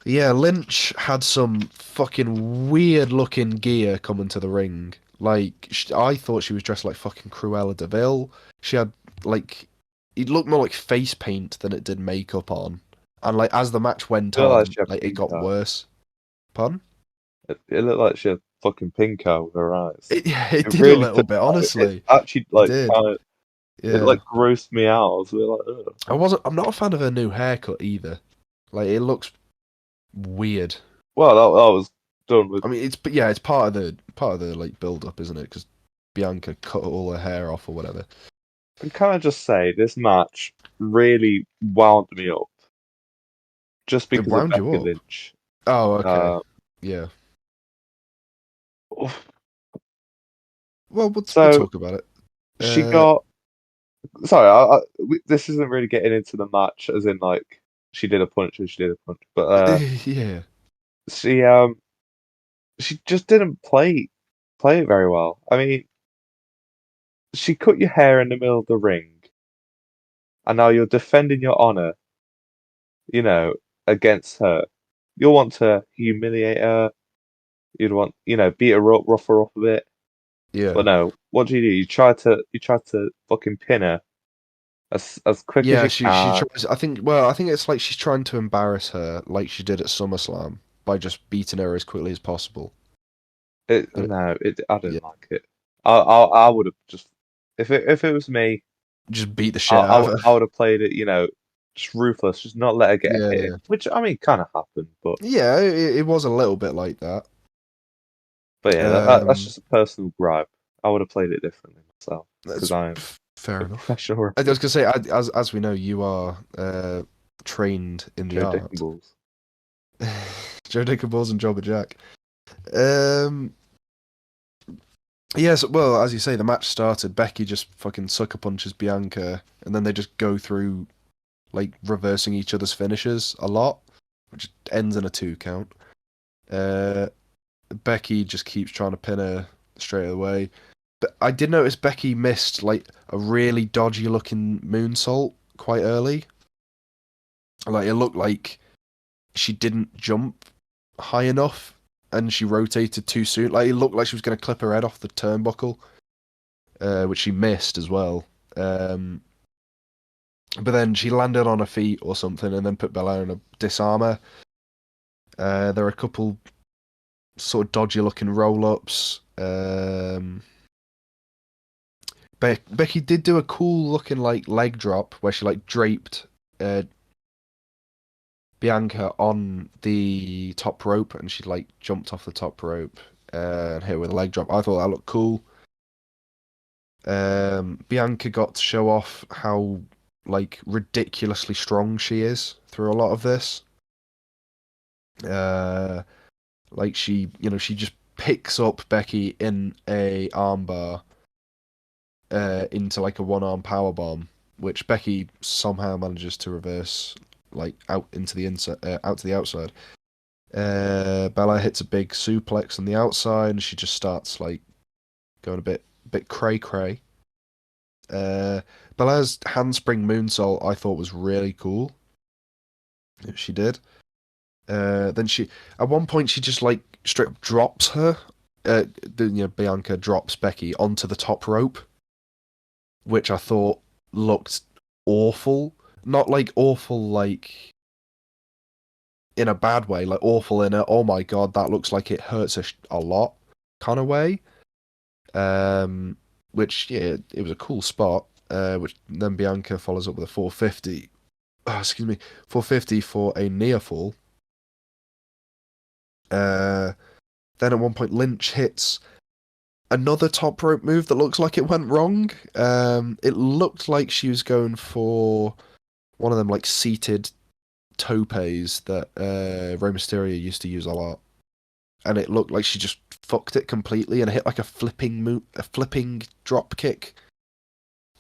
Yeah, Lynch had some fucking weird looking gear coming to the ring. Like, I thought she was dressed like fucking Cruella de Vil. She had, like, it looked more like face paint than it did makeup on. And, like, as the match went It looked like on, she had like, it pink got eye. worse. Pardon? It looked like she had fucking pink eye with her eyes. Yeah, it It did a really little took. bit, It honestly. actually It like did. kind of. It Yeah. like grossed me out. I was really like, ugh. I'm not a fan of her new haircut either. Like, it looks weird. Well, that was done with. I mean, it's part of the like build up, isn't it? Because Bianca cut all her hair off or whatever. And can I just say, this match really wound me up just It because of wound you Becky up. Lynch. Oh, okay. Uh, Yeah. Well, we'll so talk about it. she Uh, got. Sorry, this isn't really getting into the match, as in like she did a punch and she did a punch, but yeah, she she just didn't play it very well. I mean, she cut your hair in the middle of the ring, and now you're defending your honor, you know, against her. You'll want to humiliate her. You'd want, beat her up, rough her up a bit. yeah, But no, what do? You try to fucking pin her as quick as yeah. you She can. tries. I think. Well, I think it's like she's trying to embarrass her, like she did at SummerSlam, by just beating her as quickly as possible. And I yeah, didn't like it. I would have just if it was me, just beat the shit out of I her. would have played it, just ruthless, just not let her get a Yeah, hit in. yeah, Which I mean, kind of happened, yeah. It was a little bit like that. but yeah, that's Um, just a personal gripe. I would have played it differently myself because that's I'm fair a enough. professional I was referee. gonna say, as we know, you are trained in the Joe Dick and art. Balls. Joe Dickaballs and Jobber Jack. Um, yes, well, as you say, the match started. Becky just fucking sucker punches Bianca, and then they just go through like reversing each other's finishes a lot, which ends in a 2 count. Uh, Becky just keeps trying to pin her straight away. But I did notice Becky missed like a really dodgy looking moonsault quite early. Like it looked like she didn't jump high enough and she rotated too soon. Like it looked like she was going to clip her head off the turnbuckle, which she missed as well. Um, but then she landed on her feet or something and then put Belair in a disarmer. There are a couple sort of dodgy looking roll ups. Becky did do a cool looking like leg drop where she like draped uh, Bianca on the top rope, and she like jumped off the top rope and hit her with a leg drop. I thought that looked cool. Bianca got to show off how like ridiculously strong she is through a lot of this. Uh, like she just picks up Becky in a armbar into like a one-arm power bomb, which Becky somehow manages to reverse like out into the inside, out to the outside. Bella hits a big suplex on the outside, and she just starts like going a bit cray cray. Uh, Bella's handspring moonsault I thought was really cool. She did. Then she at one point she just like straight up drops her. Bianca drops Becky onto the top rope, which I thought looked awful. Not like awful like in a bad way, like awful in a oh my god that looks like it hurts a lot kind of way. Um, which yeah, it was a cool spot. Which then Bianca follows up with a 450. Oh, excuse me, 450 for a near fall. Uh, then at one point Lynch hits another top rope move that looks like it went wrong. It looked like she was going for one of them like seated topes that Rey Mysterio used to use a lot, and it looked like she just fucked it completely and hit like a flipping drop kick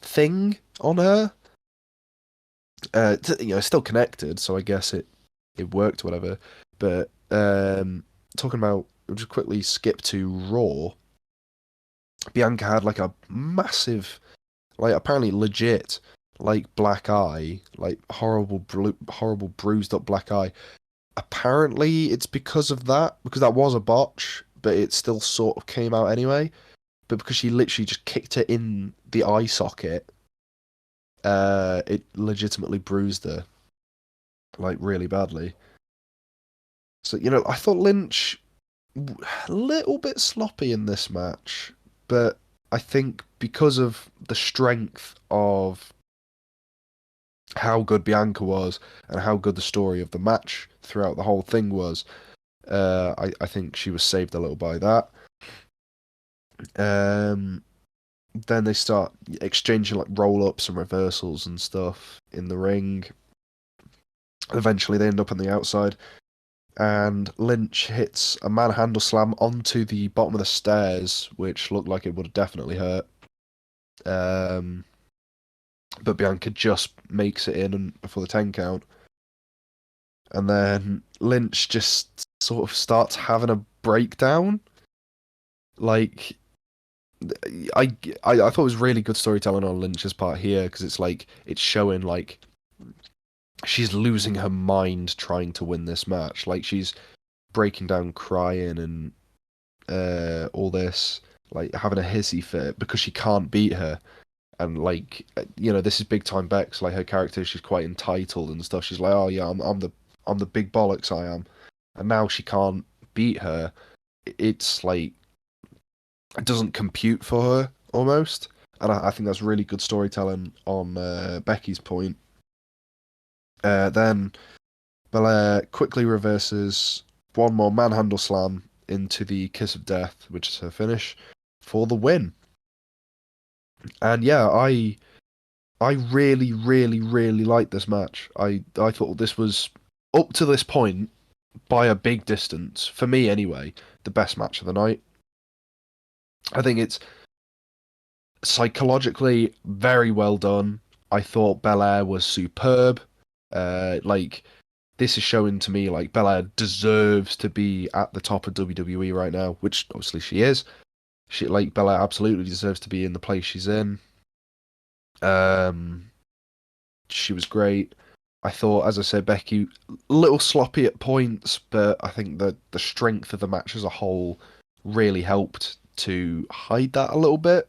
thing on her. Still connected, so I guess it worked, whatever. But talking about, we'll just quickly skip to Raw. Bianca had like a massive, like apparently legit, like black eye, like horrible bruised up black eye. Apparently, it's because that was a botch, but it still sort of came out anyway. But because she literally just kicked it in the eye socket, it legitimately bruised her, like really badly. So, I thought Lynch a little bit sloppy in this match, but I think because of the strength of how good Bianca was and how good the story of the match throughout the whole thing was, I think she was saved a little by that. Um, then they start exchanging like roll ups and reversals and stuff in the ring. Eventually, they end up on the outside, and Lynch hits a manhandle slam onto the bottom of the stairs, which looked like it would have definitely hurt. Um, but Bianca just makes it in and before the 10 count. And then Lynch just sort of starts having a breakdown. Like, I thought it was really good storytelling on Lynch's part here because it's like, it's showing like she's losing her mind trying to win this match. Like, she's breaking down crying and all this, like having a hissy fit because she can't beat her. And like, this is big time Bex. Like her character, she's quite entitled and stuff. She's like, oh yeah, I'm the big bollocks I am. And now she can't beat her. It's like it doesn't compute for her almost. And I think that's really good storytelling on Becky's point. Then Belair quickly reverses one more manhandle slam into the Kiss of Death, which is her finish, for the win. And yeah, I really, really, really liked this match. I thought this was, up to this point, by a big distance, for me anyway, the best match of the night. I think it's psychologically very well done. I thought Belair was superb. Like, this is showing to me like Belair deserves to be at the top of WWE right now, which obviously she is. Belair absolutely deserves to be in the place she's in. Um, she was great. I thought, as I said, Becky a little sloppy at points, but I think that the strength of the match as a whole really helped to hide that a little bit.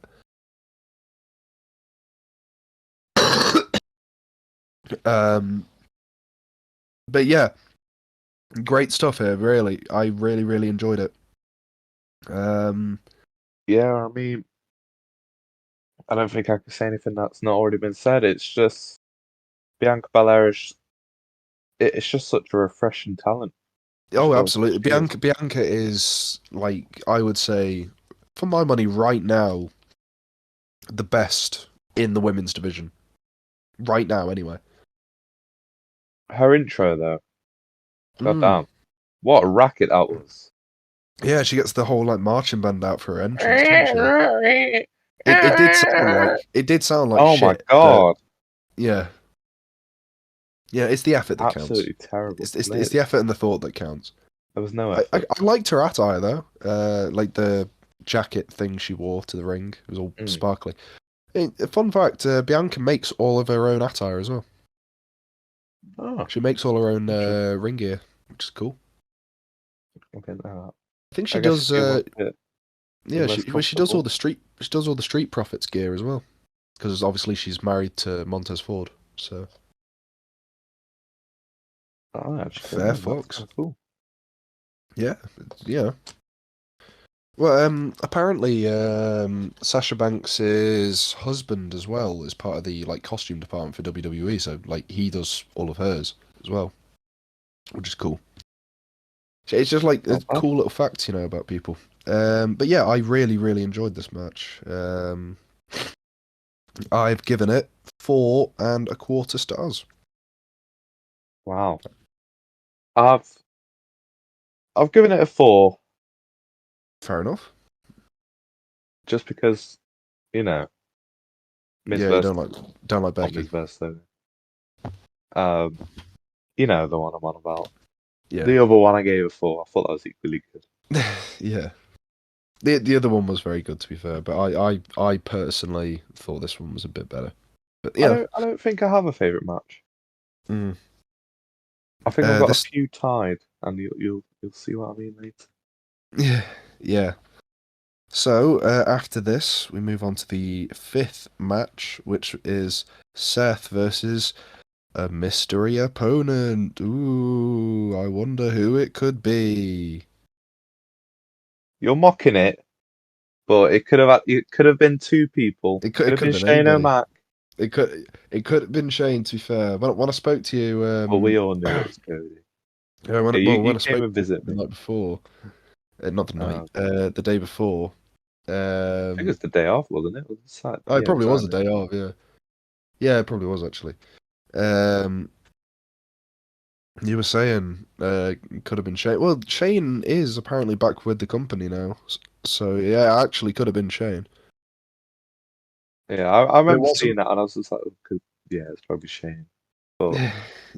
um, but yeah, great stuff here. Really, I really, really enjoyed it. Um, Yeah, I mean, I don't think I can say anything that's not already been said. It's just Bianca Belair is it's just such a refreshing talent. Oh, Sure, absolutely. she is. Bianca is, like, I would say, for my money right now, the best in the women's division. Right now, anyway. Her intro though, god Mm. damn, what a racket that was. Yeah, she gets the whole like marching band out for her entrance, doesn't she? It did sound like Oh my shit, but god, yeah, yeah, it's the effort that counts. absolutely terrible. It's the effort and the thought that counts. There was no I effort. liked her attire though. Like the jacket thing she wore to the ring. It was all Mm. sparkly. Fun fact: Bianca makes all of her own attire as well. Oh, She makes all her own interesting. ring gear, which is cool. Okay, no. I think she I guess does. if you want it Yeah, less she does all comfortable. the Street Profits gear as well, because obviously she's married to Montez Ford. So Oh, I actually don't fair know. That's fox. kind of cool. Yeah, yeah. Well, apparently, Sasha Banks's husband as well is part of the like costume department for WWE. So like he does all of hers as well, which is cool. So it's just like a Not bad. cool little facts, about people. But yeah, I really, really enjoyed this match. I've given it 4.25 stars. Wow. I've I've given it a 4 Fair enough. just because, you know, Miss Yeah, you Verse, don't like not Becky. Miss Verse though. Um, you know the one I'm on about. Yeah, The other one I gave a 4. I thought that was equally good. yeah. The other one was very good to be fair, but I personally thought this one was a bit better. But yeah, I don't think I have a favourite match. mm. I think I've got a This few tied, and you'll see what I mean later. yeah yeah. So after this, we move on to the fifth match, which is Seth versus a mystery opponent. Ooh, I wonder who it could be. You're mocking it, but it could have been two people. It It could could it have could been have been Shane anybody. O'Mac, It could have been Shane. To be fair, when I spoke to you, but we all knew it was Cody. when Yeah, when you I came spoke and to you visit the me. night before, not the night, Okay. the day before. I think it was the day off, wasn't it? Was it Oh, it Yeah, it was probably was the Saturday. day of. Yeah, yeah, it probably was actually. Um, you were saying it could have been Shane. Well, Shane is apparently back with the company now, so yeah, it actually could have been Shane, Yeah, I but it remember seeing wasn't. that, and I was just like, yeah, it's probably Shane. But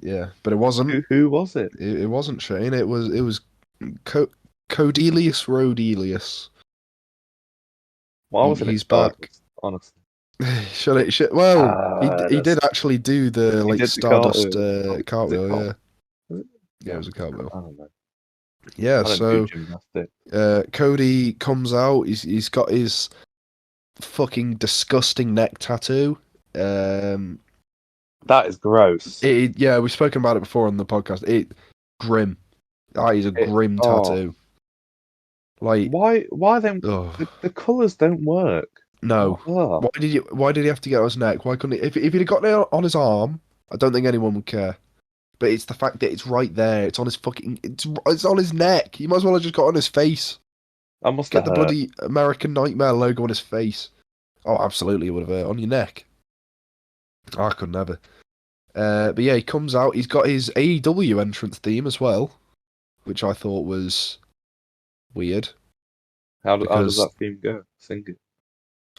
Yeah, but it wasn't. who was it? It wasn't Shane. It was Co- Codelius Rodelius. Why wasn't it He's back. Stardust? Honestly, Should it? Well, he that's did actually do the he like did the Stardust cartwheel. Was it cartwheel. called? Yeah, Was it? yeah, it was a cartwheel. I don't know. Yeah, I don't do so gymnastics. Cody comes out. He's got his fucking disgusting neck tattoo. Um, That is gross. yeah, we've spoken about it before on the podcast. Grim. That is a grim Oh, tattoo. Like, why then? oh The colours don't work. no. Oh, ugh. Why did he have to get on his neck? Why couldn't he? If he'd have got it on his arm, I don't think anyone would care. But it's the fact that it's right there. It's on his fucking. It's on his neck. He might as well have just got on his face. That must Get have the hurt. bloody American Nightmare logo on his face. Oh, absolutely, it would have on your neck. I could never. But yeah, he comes out. He's got his AEW entrance theme as well, which I thought was weird How does because that theme go? Sing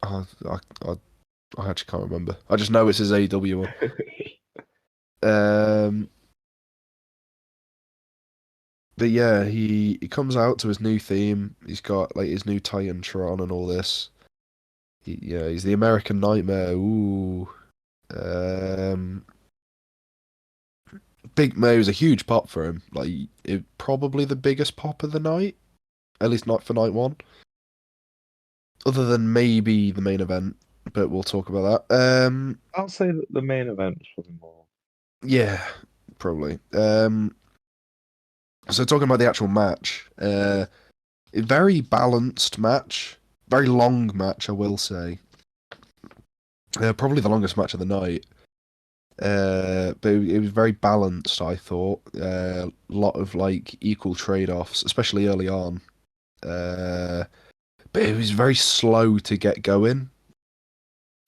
oh, I actually can't remember. I just know it's his AEW one. it. Um, but yeah, he comes out to his new theme. He's got like his new Titantron and all this. Yeah, he's the American Nightmare. Ooh. Um, Big Mo is a huge pop for him. Like, probably the biggest pop of the night. At least not for night one. Other than maybe the main event, but we'll talk about that. I'll say that the main event was probably more. Yeah, probably. So talking about the actual match, a very balanced match, very long match, I will say. Probably the longest match of the night. But it was very balanced, I thought. A lot of like equal trade-offs, especially early on. Uh, but it was very slow to get going.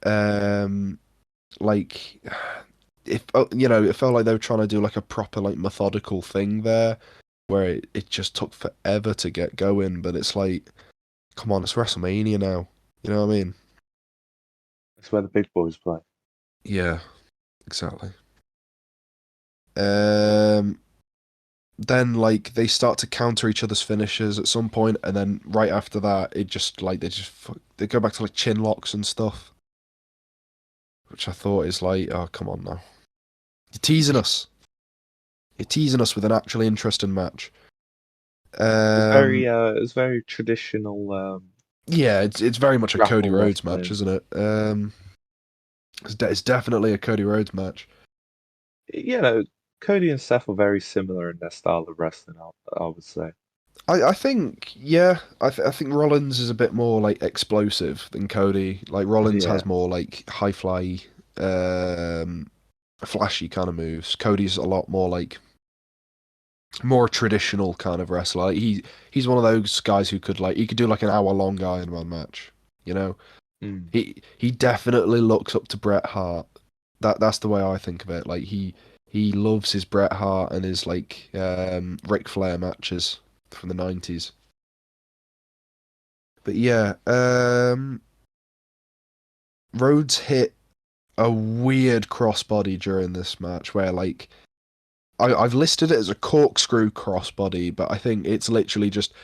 Um, like if it felt like they were trying to do like a proper like methodical thing there, where it just took forever to get going. But it's like, come on, it's WrestleMania now. You know what I mean? It's where the big boys play. Yeah, exactly. Um, then like they start to counter each other's finishes at some point, and then right after that, it just like they go back to like chin locks and stuff, which I thought is like, oh come on now, you're teasing us. You're teasing us with an actually interesting match. It was very traditional Yeah, it's very much a Cody grapple Rhodes match, wrestling. isn't it? It's definitely a Cody Rhodes match. You know, Cody and Seth are very similar in their style of wrestling. I would say. I think yeah, I think Rollins is a bit more like explosive than Cody. Like Rollins Yeah. has more like high fly, flashy kind of moves. Cody's a lot more like more traditional kind of wrestler. Like he's one of those guys who could like he could do like an hour long Iron Man match. You know, Mm. he definitely looks up to Bret Hart. That's the way I think of it. Like he loves his Bret Hart and his like Ric Flair matches from the 90s. But yeah, Rhodes hit a weird crossbody during this match where like I've listed it as a corkscrew crossbody, but I think it's literally just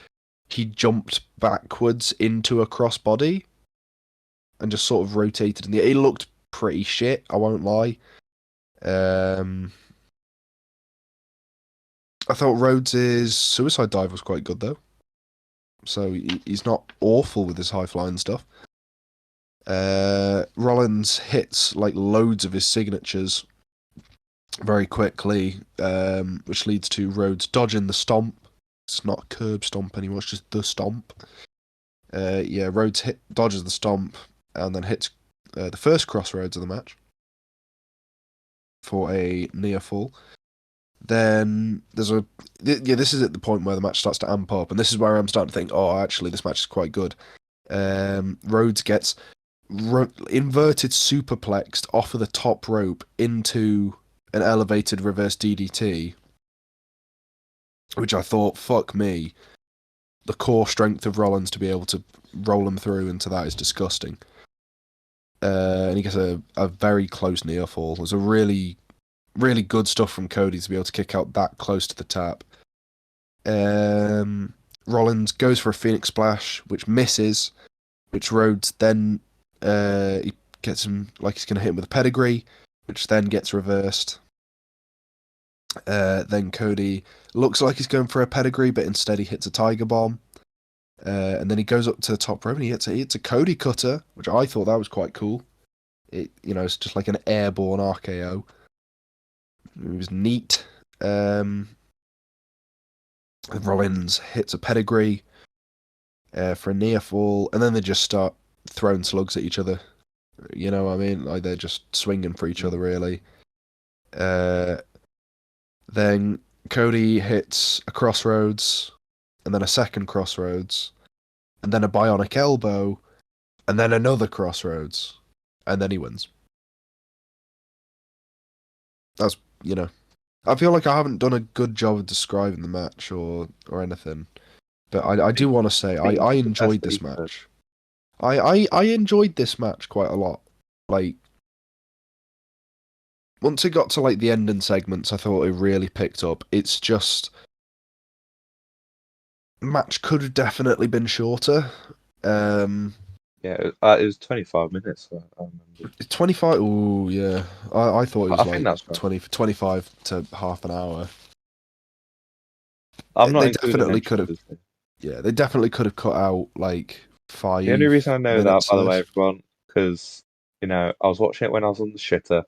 he jumped backwards into a crossbody and just sort of rotated in the. It looked pretty shit. I won't lie. Um, I thought Rhodes's suicide dive was quite good though, so he's not awful with his high flying stuff. Rollins hits like loads of his signatures very quickly, which leads to Rhodes dodging the stomp. It's not a curb stomp anymore; it's just the stomp. Yeah, Rhodes dodges the stomp and then hits the first crossroads of the match for a near fall. Then this is at the point where the match starts to amp up, and this is where I'm starting to think, oh, actually, this match is quite good. Rhodes gets inverted superplexed off of the top rope into an elevated reverse DDT, which I thought, fuck me, the core strength of Rollins to be able to roll him through into that is disgusting. And he gets a very close near fall. It was a really, really good stuff from Cody to be able to kick out that close to the tap. Rollins goes for a Phoenix Splash, which misses, which Rhodes then he gets him like he's going to hit him with a pedigree, which then gets reversed. Then Cody looks like he's going for a pedigree, but instead he hits a Tiger Bomb. And then he goes up to the top rope and he hits a Cody Cutter, which I thought that was quite cool. It's just like an airborne RKO. It was neat. Rollins hits a pedigree for a near fall, and then they just start throwing slugs at each other. You know what I mean? Like they're just swinging for each other, really. Uh, then Cody hits a crossroads, and then a second crossroads, and then a bionic elbow, and then another crossroads, and then he wins. That's I feel like I haven't done a good job of describing the match or anything, but I do want to say I think you I did the best enjoyed that you this could. match. I enjoyed this match quite a lot. Like once it got to like the ending segments, I thought it really picked up. It's just match could have definitely been shorter. Um, Yeah, it was 25 minutes. I remember. 25. Oh yeah, I thought it I was think like that's right. 25 to half an hour. I'm not They including definitely could have. entrances here. Yeah, they definitely could have cut out like The only reason I know that, 5 minutes by of the way, this. everyone, because I was watching it when I was on the shitter,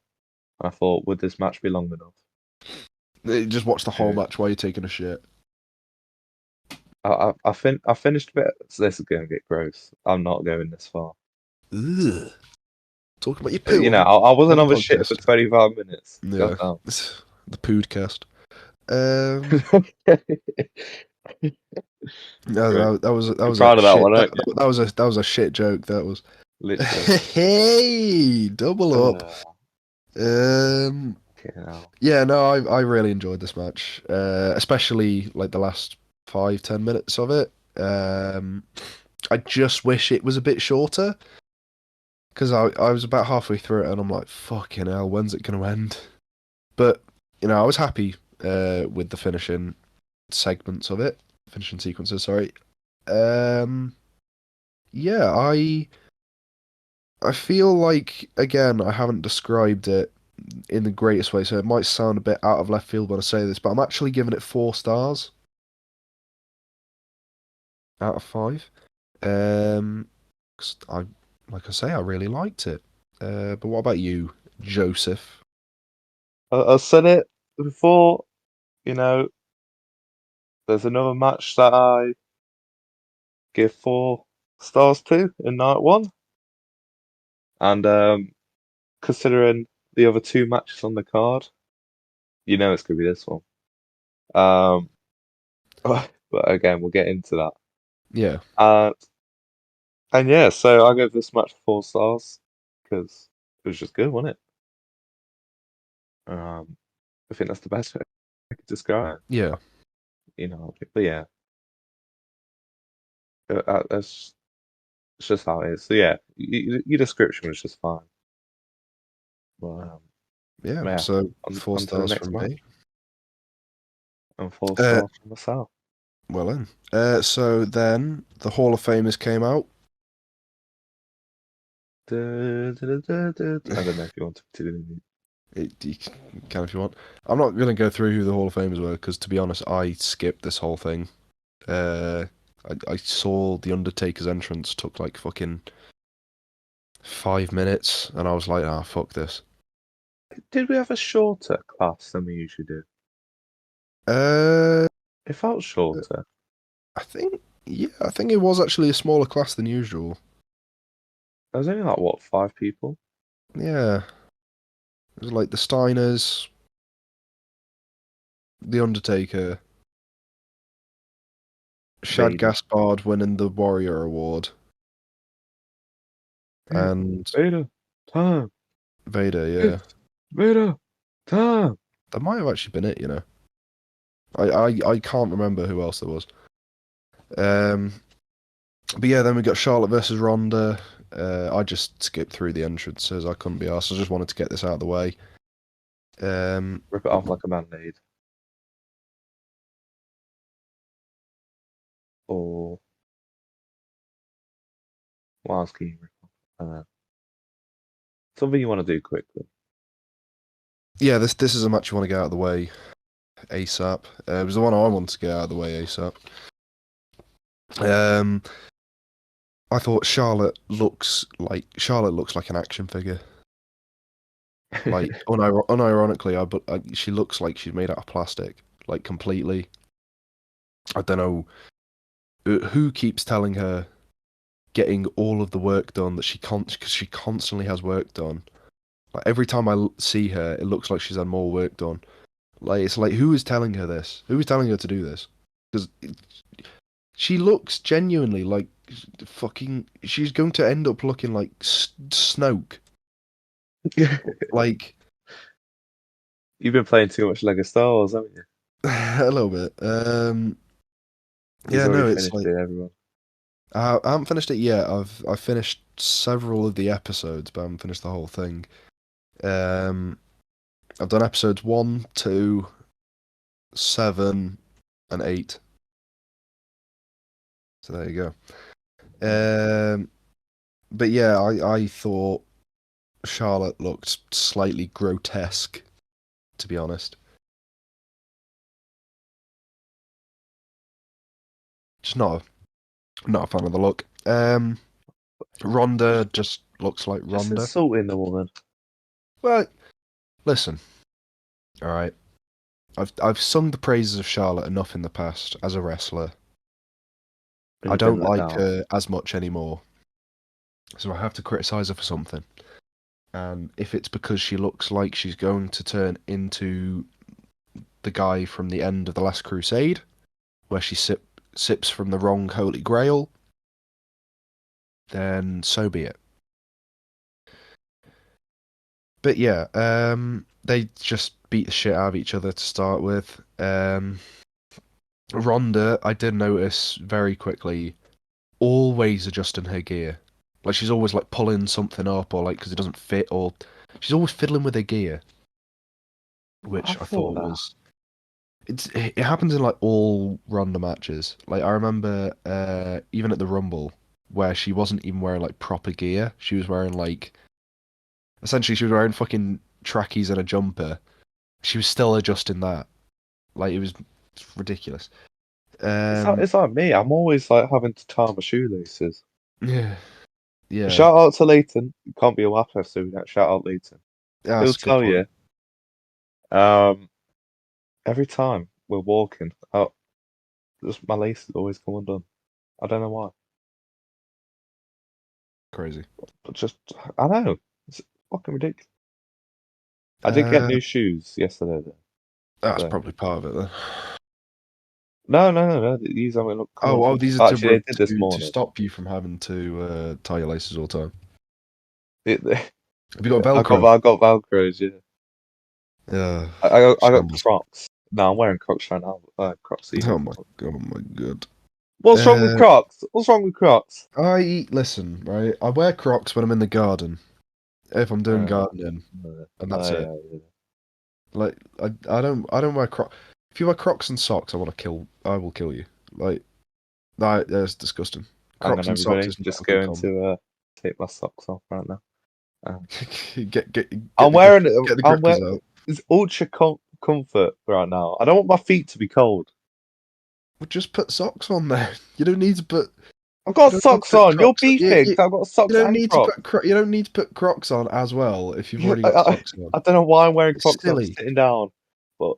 and I thought, would this match be long enough? Just watch the whole Anyway, match while you're taking a shit. I finished a bit. So this is going to get gross. I'm not going this far. Ugh. Talking about your You poo know, on I wasn't the on the shit for podcast. 25 minutes. Yeah, Goddamn. the podcast. Great. That You're was a proud of that shit. one, aren't you? That was a shit joke. That was. Literally. Hey, double up. Um, You know. yeah, no, I really enjoyed this match, especially like the last 5-10 minutes of it. I just wish it was a bit shorter because I was about halfway through it and I'm like, fucking hell, when's it going to end? But you know, I was happy with the finishing segments of it, finishing sequences. Sorry. Yeah, I feel like again I haven't described it in the greatest way, so it might sound a bit out of left field when I say this, but I'm actually giving it 4 stars out of 5. 'Cause like I say, I really liked it. But what about you, Joseph? I said it before, you know, there's another match that I give 4 stars to in night one. And considering the other 2 matches on the card, you know it's going to be this one. Um, but again, we'll get into that. Yeah, Uh, and yeah, so I gave this match 4 stars because it was just good, wasn't it? I think that's the best way I could describe it, yeah, you know. But yeah, that's it's just how it is. So yeah, your description was just fine. But yeah. yeah, So four on to the stars next from me. match. And four Uh, stars from myself. well then. So then the Hall of Famers came out. I don't know if you want to do You can if you want. I'm not going to go through who the Hall of Famers were because, to be honest, I skipped this whole thing. Uh, I saw the Undertaker's entrance took like fucking 5 minutes, and I was like, ah, fuck this. Did we have a shorter class than we usually do? Uh, It felt shorter. I think, yeah, I think it was actually a smaller class than usual. There was only like what 5 people. Yeah, it was like the Steiners, the Undertaker, Shad Vader, Gaspard winning the Warrior Award, and Vader, time, Vader. Yeah, it's Vader, time. that might have actually been it. You know, I can't remember who else there was. Um, but yeah, then we got Charlotte versus Ronda. I just skipped through the entrances. I couldn't be arsed. I just wanted to get this out of the way. Rip it off like a band-aid. Or what else can you rip off? Something you want to do quickly. Yeah, this is a match you want to get out of the way ASAP. It was the one I wanted to get out of the way ASAP. Um, I thought Charlotte looks like an action figure. Like unironically, but she looks like she's made out of plastic, like completely. I don't know who keeps telling her getting all of the work done that she can't because she constantly has work done. Like every time I see her, it looks like she's had more work done. Like it's like who is telling her this? Who is telling her to do this? Because she looks genuinely like fucking. She's going to end up looking like Snoke. Like You've been playing too much Lego Star Wars, haven't you? a little bit. He's Yeah, already no, it's finished like it, everyone. I haven't finished it yet. I've finished several of the episodes, but I haven't finished the whole thing. Um, I've done episodes 1, 2, 7, and 8. So there you go. But yeah, I thought Charlotte looked slightly grotesque, to be honest. Just not a fan of the look. Ronda just looks like Just Ronda. insulting the woman. Well, listen, all right. I've sung the praises of Charlotte enough in the past as a wrestler. And I you've been don't let like down. her as much anymore, so I have to criticize her for something. And if it's because she looks like she's going to turn into the guy from the end of The Last Crusade, where she sips from the wrong Holy Grail, then so be it. But yeah, they just beat the shit out of each other to start with. Ronda, I did notice very quickly, always adjusting her gear. Like she's always like pulling something up, or like because it doesn't fit, or she's always fiddling with her gear, I which I thought thought that. was it happens in like all Ronda matches. Like I remember even at the Rumble where she wasn't even wearing like proper gear. She was wearing like essentially she was wearing fucking trackies and a jumper. She was still adjusting that. Like it was ridiculous. Um It's like me. I'm always like having to tie my shoelaces. yeah, yeah. Shout out to Leighton. You can't be a WAPA student. Shout out Leighton. He'll That's a good tell point. you. Um, every time we're walking out, just my laces always come undone. I don't know why. Crazy. But just I know. It's fucking ridiculous. I did get Uh new shoes yesterday though. that's So probably part of it then. no. These haven't come Oh, undone. these are Actually, they did this to morning. stop you from having to tie your laces all the time. It, Have you got I got Velcro? Velcros. Yeah, Yeah, I got shambles. Crocs. No, I'm wearing Crocs right now. Crocs even. Oh my god. What's wrong with Uh, Crocs? What's wrong with Crocs? listen, right. I wear Crocs when I'm in the garden, if I'm doing Uh, gardening, and that's it. yeah. Like I don't wear Crocs. If you wear Crocs and socks, I will kill you. Like that's disgusting. Hang Crocs on, and socks everybody. is not Just a good going combo. to take my socks off right now. Uh, Get I'm the grip, wearing it. get the I'm grippers wearing out. it's ultra comfort right now. I don't want my feet to be cold. Well, just put socks on there. You don't need to put. I've You got don't need to socks put on. You're Crocs on. beefing 'cause I've got You socks don't and need to Crocs. you don't need to put Crocs on as well if you've Yeah, already got socks on. I don't know why I'm wearing It's Crocs when I'm silly. sitting down, but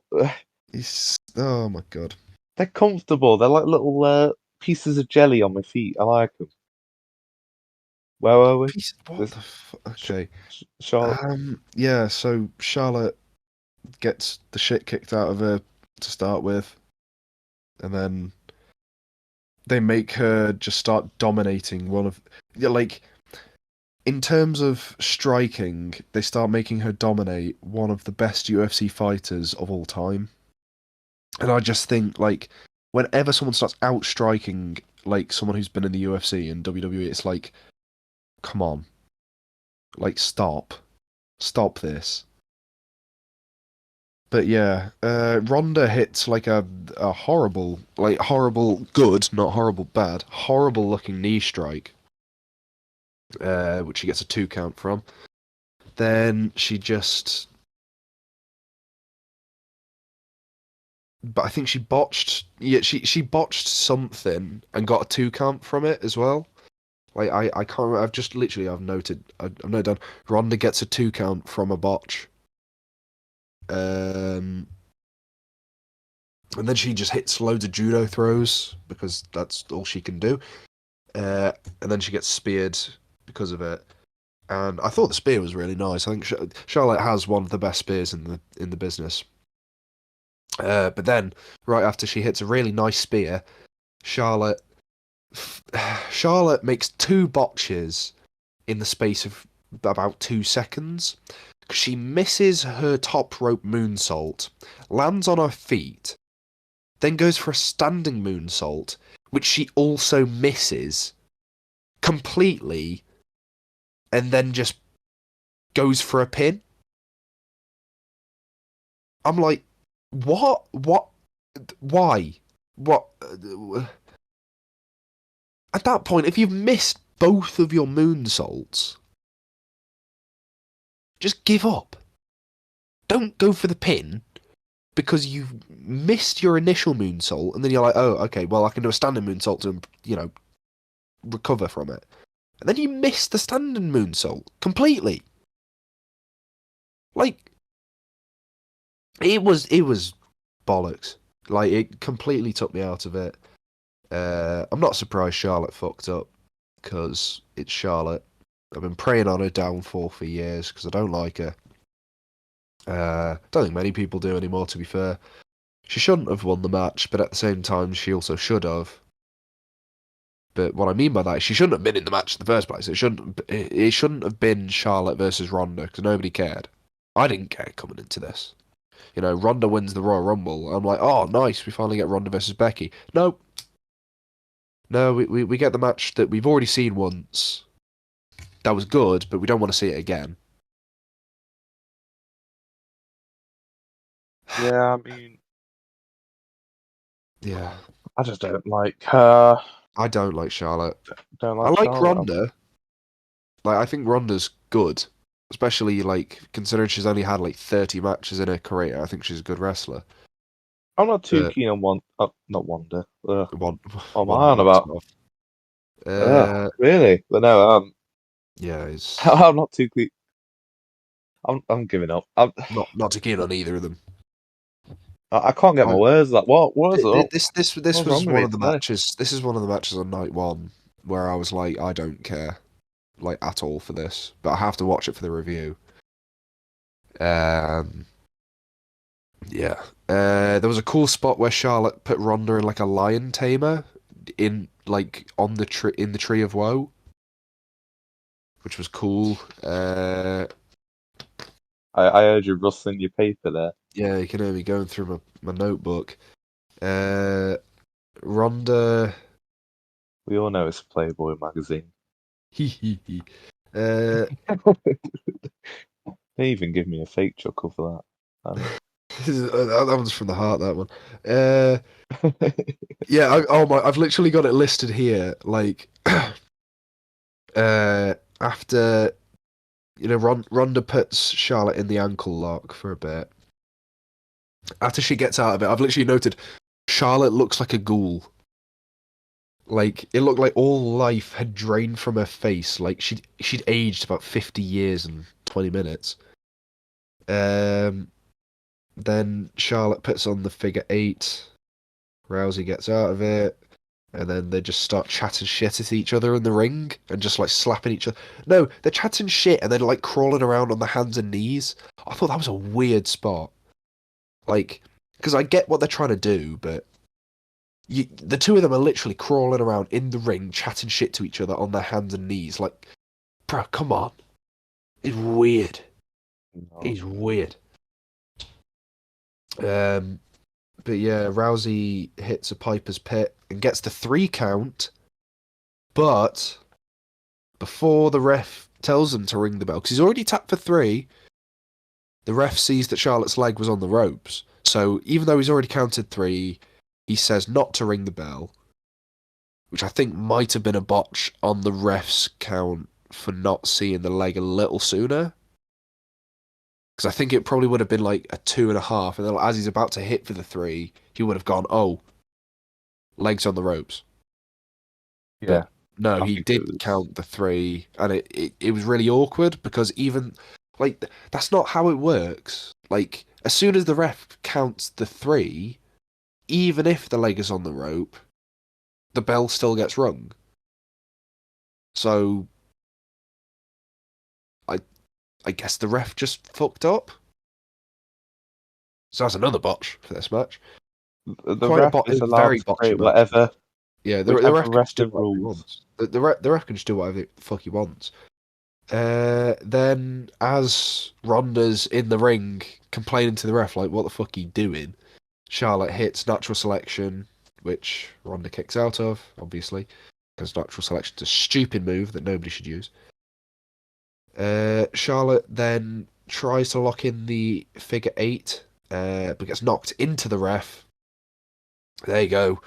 Oh my god. they're comfortable. They're like little pieces of jelly on my feet. I like them. Where were we? What This the fuck? sh Okay. Charlotte. Yeah. So Charlotte gets the shit kicked out of her to start with, and then they make her just start dominating one of. Yeah, like in terms of striking, they start making her dominate one of the best UFC fighters of all time. And I just think like whenever someone starts outstriking like someone who's been in the UFC and WWE, it's like, come on, like stop this. But yeah, Ronda hits like a horrible, like horrible good, not horrible bad, horrible looking knee strike, which she gets a 2 count from. Then she just, but I think she botched. Yeah, she botched something and got a 2 count from it as well. Like I can't remember. I've just literally I've noted down. Ronda gets a 2 count from a botch. Um, and then she just hits loads of judo throws because that's all she can do. And then she gets speared because of it. And I thought the spear was really nice. I think Charlotte has one of the best spears in the business. But then right after she hits a really nice spear, Charlotte Charlotte makes 2 botches in the space of about 2 seconds. She misses her top rope moonsault, lands on her feet, then goes for a standing moonsault, which she also misses completely, and then just goes for a pin. I'm like, what? What? Why? What? At that point, if you've missed both of your moonsaults, just give up. Don't go for the pin because you've missed your initial moonsault, and then you're like, oh, okay, well, I can do a standing moonsault to, recover from it. And then you miss the standing moonsault completely. Like, it was bollocks. Like, it completely took me out of it. I'm not surprised Charlotte fucked up, because it's Charlotte. I've been preying on her downfall for years because I don't like her. Don't think many people do anymore, to be fair. She shouldn't have won the match, but at the same time, she also should have. But what I mean by that is she shouldn't have been in the match in the first place. It shouldn't have been Charlotte versus Ronda because nobody cared. I didn't care coming into this. You know, Ronda wins the Royal Rumble. I'm like, oh, nice, we finally get Ronda versus Becky. No, no, we get the match that we've already seen once. That was good, but we don't want to see it again. Yeah, I mean, Yeah, I just don't like her. I don't like Charlotte. Don't I like like Charlotte. Ronda. Like, I think Ronda's good, especially like considering she's only had like 30 matches in her career. I think she's a good wrestler. I'm not too But keen on not Wanda. Ugh, one, what am I Wanda on knocks about? it off. Ugh, Uh, really? But no, yeah, it's I'm not too keen. I'm giving up. not too keen on either of them. I can't get my I, words. Like, what's up? this What's wrong was with one me of the today? matches. This is one of the matches on night one where I was like, I don't care like at all for this, but I have to watch it for the review. Um, yeah. There was a cool spot where Charlotte put Ronda in like a lion tamer in like on the tree in the Tree of Woe, which was cool. I heard you rustling your paper there. Yeah, you can hear me going through my notebook. Uh, Ronda. We all know it's Playboy magazine. Hee hee hee. Uh, They even give me a fake chuckle for that. that one's from the heart. That one. Yeah. Oh my! I've literally got it listed here. Like, after Ronda puts Charlotte in the ankle lock for a bit. After she gets out of it, I've literally noted Charlotte looks like a ghoul. Like it looked like all life had drained from her face. Like she'd aged about 50 years and 20 minutes. Um, then Charlotte puts on the figure eight. Rousey gets out of it, and then they just start chatting shit at each other in the ring and just like slapping each other. No, they're chatting shit and then like crawling around on their hands and knees. I thought that was a weird spot. Like, because I get what they're trying to do, but the two of them are literally crawling around in the ring, chatting shit to each other on their hands and knees. Like, bro, come on. It's weird. No. It's weird. But yeah, Rousey hits a Piper's Pit and gets the 3 count, but before the ref tells him to ring the bell, because he's already tapped for 3, the ref sees that Charlotte's leg was on the ropes. So even though he's already counted 3, he says not to ring the bell, which I think might have been a botch on the ref's count for not seeing the leg a little sooner. Because I think it probably would have been like a 2.5, and then as he's about to hit for the 3, he would have gone, oh, legs on the ropes. Yeah, But no, I he think it did was. count the 3, and it was really awkward because even like that's not how it works. Like as soon as the ref counts the 3, even if the leg is on the rope, the bell still gets rung. So I I guess the ref just fucked up. So that's another botch for this match. The Quite ref a is allowed very to botchy create match. whatever, Yeah, the whichever ref can just do wrestling whatever he rules. wants. The ref can just do whatever the fuck he wants. Then as Ronda's in the ring complaining to the ref like, "What the fuck are you doing?" Charlotte hits natural selection, which Ronda kicks out of, obviously, because natural selection's a stupid move that nobody should use. Charlotte then tries to lock in the figure 8, but gets knocked into the ref. There you go,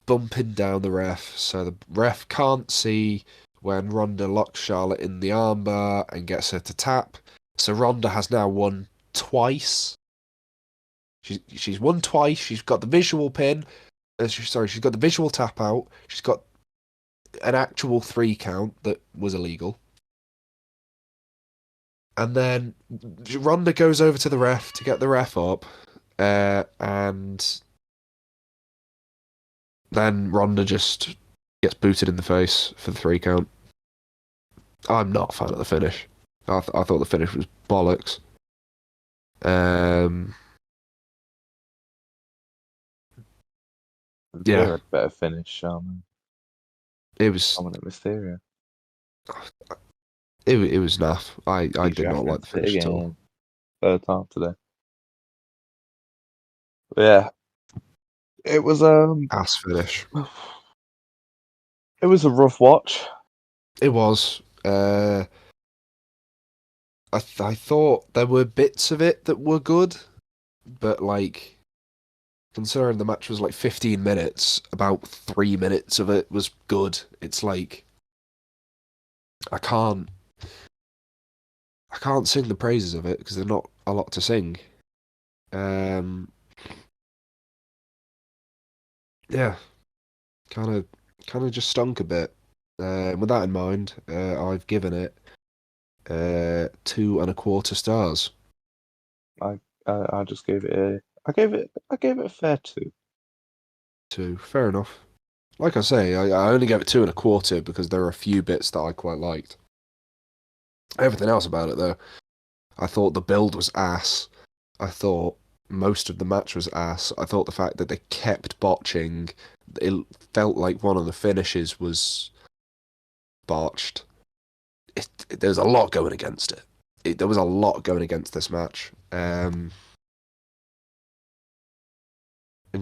bumping down the ref, so the ref can't see when Ronda locks Charlotte in the armbar and gets her to tap. So Ronda has now won twice. She's won twice. She's got the visual pin. She's got the visual tap out. She's got an actual 3 count that was illegal. And then Ronda goes over to the ref to get the ref up, and then Ronda just gets booted in the face for the 3 count. I'm not a fan of the finish. I thought the finish was bollocks. Um, Veer yeah, had better finish. it was Dominic Mysterio. it was naff. I He's did not like the referenced it finish at all. again. Third time today. But yeah, it was Ass finish. it was a rough watch. It was. I thought there were bits of it that were good, but like considering the match was like 15 minutes, about 3 minutes of it was good. It's like I can't I can't sing the praises of it because there's not a lot to sing. Um, yeah, kind of kind of just stunk a bit. With that in mind, I've given it 2.25 stars. I just gave it I gave it a fair two. Two, fair enough. Like I say, I only gave it 2.25 because there are a few bits that I quite liked. Everything else about it, though, I thought the build was ass. I thought most of the match was ass. I thought the fact that they kept botching, it felt like one of the finishes was botched. There's a lot going against it. There was a lot going against this match. And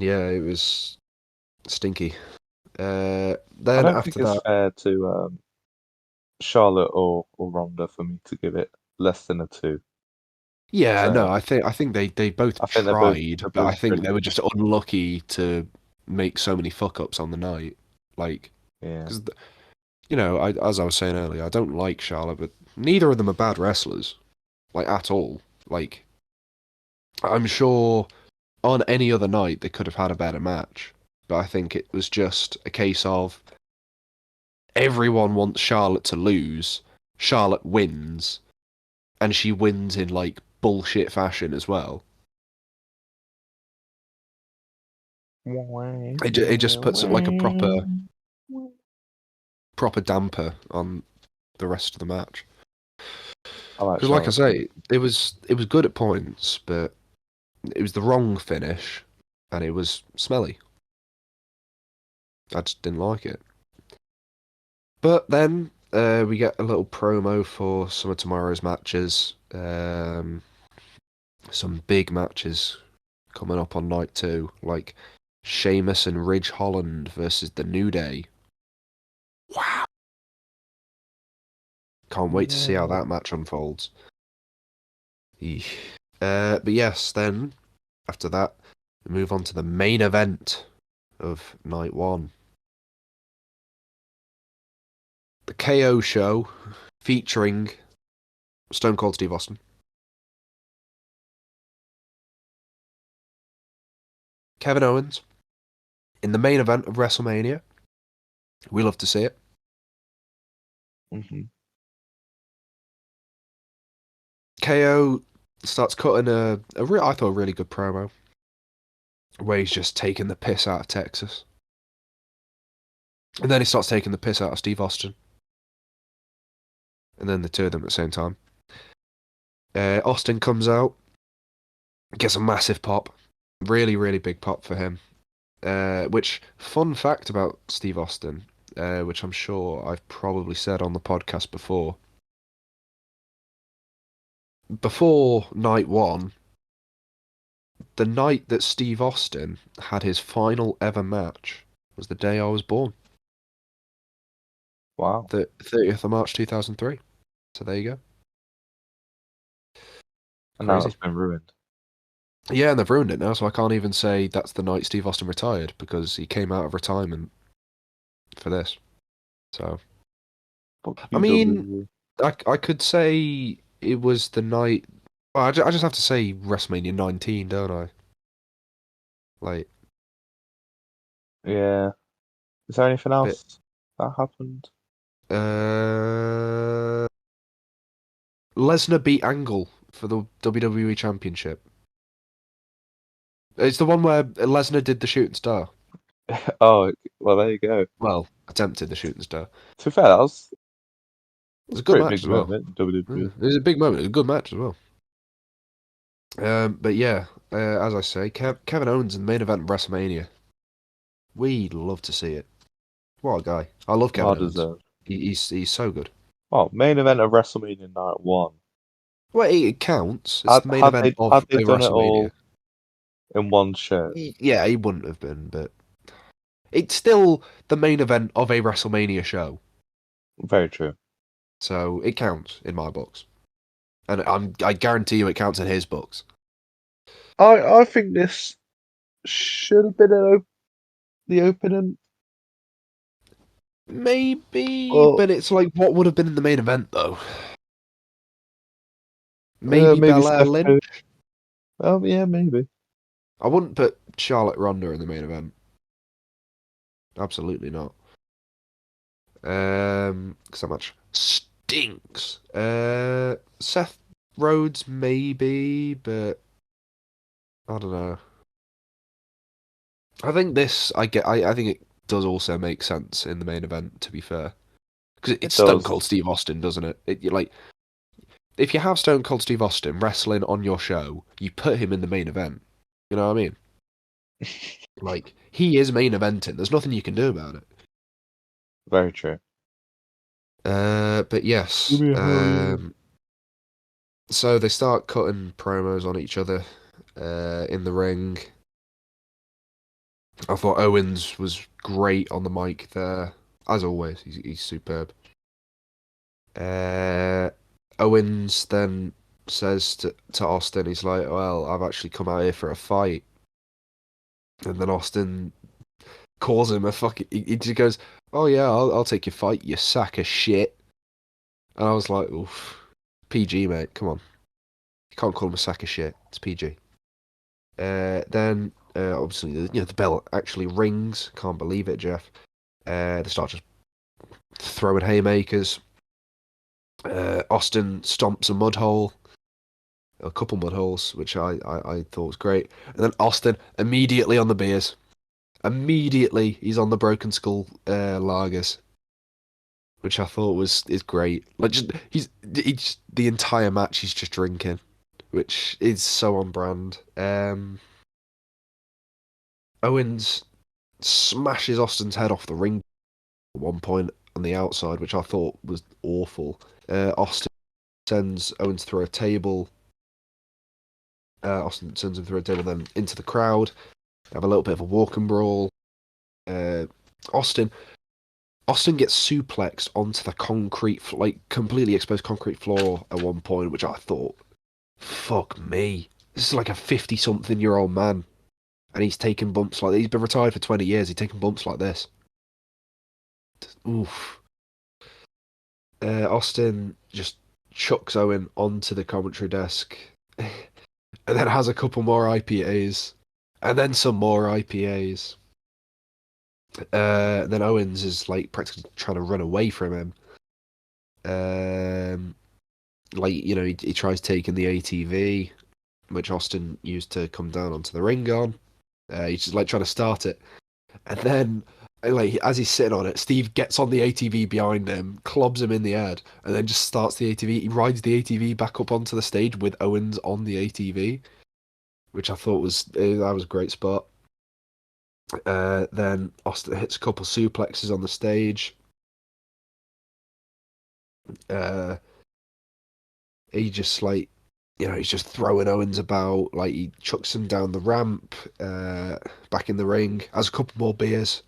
yeah, it was stinky. I Then don't think after it's that, fair to Charlotte or Ronda for me to give it less than a two. yeah, no, Uh, I think they both I think tried, they're but I both think they brilliant. were just unlucky to make so many fuck ups on the night. Like, Yeah. because as I was saying earlier, I don't like Charlotte, but neither of them are bad wrestlers, like at all. Like, I'm sure on any other night they could have had a better match, but I think it was just a case of everyone wants Charlotte to lose. Charlotte wins, and she wins in like bullshit fashion as well. It just puts it like a proper damper on the rest of the match. I like Because like I Charlotte too. say, it was good at points, but it was the wrong finish, and it was smelly. I just didn't like it. But then we get a little promo for some of tomorrow's matches. Some big matches coming up on night two, like Sheamus and Ridge Holland versus the New Day. Wow. Can't wait to see how Yeah. that match unfolds. Eesh. But yes, then after that, we move on to the main event of night one. The KO show featuring Stone Cold Steve Austin, Kevin Owens in the main event of WrestleMania. We love to see it. Hmm. KO starts cutting I thought a really good promo where he's just taking the piss out of Texas. And then he starts taking the piss out of Steve Austin. And then the two of them at the same time. Austin comes out, gets a massive pop. Really, really big pop for him. Which, fun fact about Steve Austin, which I'm sure I've probably said on the podcast before. Before night one, the night that Steve Austin had his final ever match was the day I was born, Wow. the 30th of March 2003. So there you go. And now Crazy. it's been ruined. Yeah, and they've ruined it now, so I can't even say that's the night Steve Austin retired because he came out of retirement for this. So, Fuck I you, mean, WWE. I could say it was the night. Well, I just have to say WrestleMania 19, don't I? Like, Yeah. Is there anything bit. else that happened? Lesnar beat Angle for the WWE Championship. It's the one where Lesnar did the shooting star. Oh, well, there you go. Well, attempted the shooting star. To be fair, It was a good Pretty match big as well. moment in WWE. It was a big moment. It was a good match as well. But yeah, as I say, Kevin Owens in the main event of WrestleMania. We'd love to see it. What a guy! I love Well Kevin Owens. deserved. He's so good. Oh, main event of WrestleMania Night 1. Well, it counts. It's the main event Had of they a done it WrestleMania. all in one show? Yeah, he wouldn't have been, but it's still the main event of a WrestleMania show, Very true. so it counts in my books, and I guarantee you it counts in his books. I think this should have been the opening. Maybe, Well, but it's like what would have been in the main event though? Maybe maybe Belair Steph Curry. Lynch. Oh, yeah, maybe. I wouldn't put Charlotte Ronda in the main event. Absolutely not. Because that match stinks. Seth Rhodes maybe, but I don't know. I think this I get. I think it does also make sense in the main event. To be fair, because It it's Stone does. Cold Steve Austin, doesn't it? Like if you have Stone Cold Steve Austin wrestling on your show, you put him in the main event. You know what I mean? Like he is main eventing. There's nothing you can do about it. Very true. But Give yes. me a hell yeah. So they start cutting promos on each other in the ring. I thought Owens was great on the mic there, as always. He's superb. Uh, Owens then says to Austin, he's like, "Well, I've actually come out here for a fight." And then Austin calls him a fucking. He just goes, "Oh yeah, I'll take your fight, you sack of shit." And I was like, "Oof, PG mate, come on, you can't call him a sack of shit. It's PG." Then obviously the bell actually rings. Can't believe it, Jeff. They start just throwing haymakers. Austin stomps a mud hole, a couple mud holes, which I thought was great. And then Austin immediately on the beers. Immediately he's on the Broken Skull lagers, which I thought is great. Like he's the entire match he's just drinking, which is so on brand. Owens smashes Austin's head off the ring at one point on the outside, which I thought was awful. Austin sends Owens through a table. Austin sends him through a table, then into the crowd. Have a little bit of a walk and brawl. Uh, Austin Austin gets suplexed onto the concrete, like completely exposed concrete floor at one point, which I thought, fuck me, this is like a 50-something-year-old man, and he's taking bumps like this. He's been retired for 20 years. He's taking bumps like this. Oof. Austin just chucks Owen onto the commentary desk, and then has a couple more IPAs, and then some more IPAs. Then Owens is like practically trying to run away from him. Like he tries taking the ATV, which Austin used to come down onto the ring on. He's just like trying to start it, and then like as he's sitting on it, Steve gets on the ATV behind him, clubs him in the head, and then just starts the ATV. He rides the ATV back up onto the stage with Owens on the ATV, which I thought was that was a great spot. Then Austin hits a couple suplexes on the stage. Uh, he just like he's just throwing Owens about. Like he chucks him down the ramp, back in the ring. Has a couple more beers.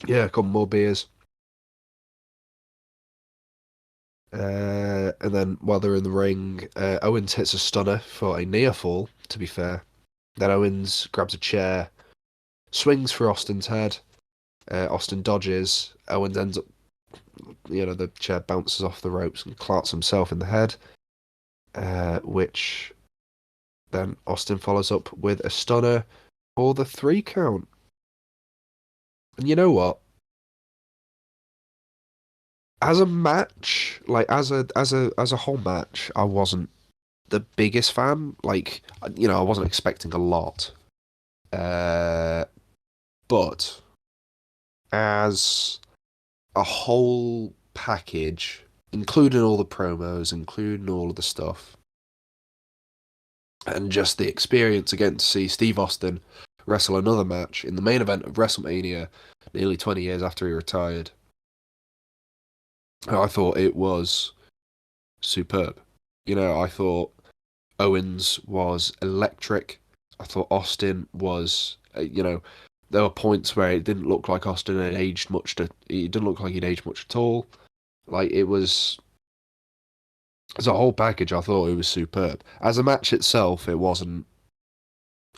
Yeah, a couple more beers. And then while they're in the ring, Owens hits a stunner for a near fall. To be fair, then Owens grabs a chair, swings for Austin's head. Austin dodges. Owens ends up, the chair bounces off the ropes and clarts himself in the head. Which then Austin follows up with a stunner for the 3 count. And you know what? As a match, like as a whole match, I wasn't the biggest fan. Like I wasn't expecting a lot. But as a whole package, including all the promos, including all of the stuff, and just the experience again to see Steve Austin wrestle another match in the main event of WrestleMania nearly 20 years after he retired. I thought it was superb. I thought Owens was electric. I thought Austin was, there were points where it didn't look like Austin had aged much. It didn't look like he'd aged much at all. Like, it was, as a whole package, I thought it was superb. As a match itself, it wasn't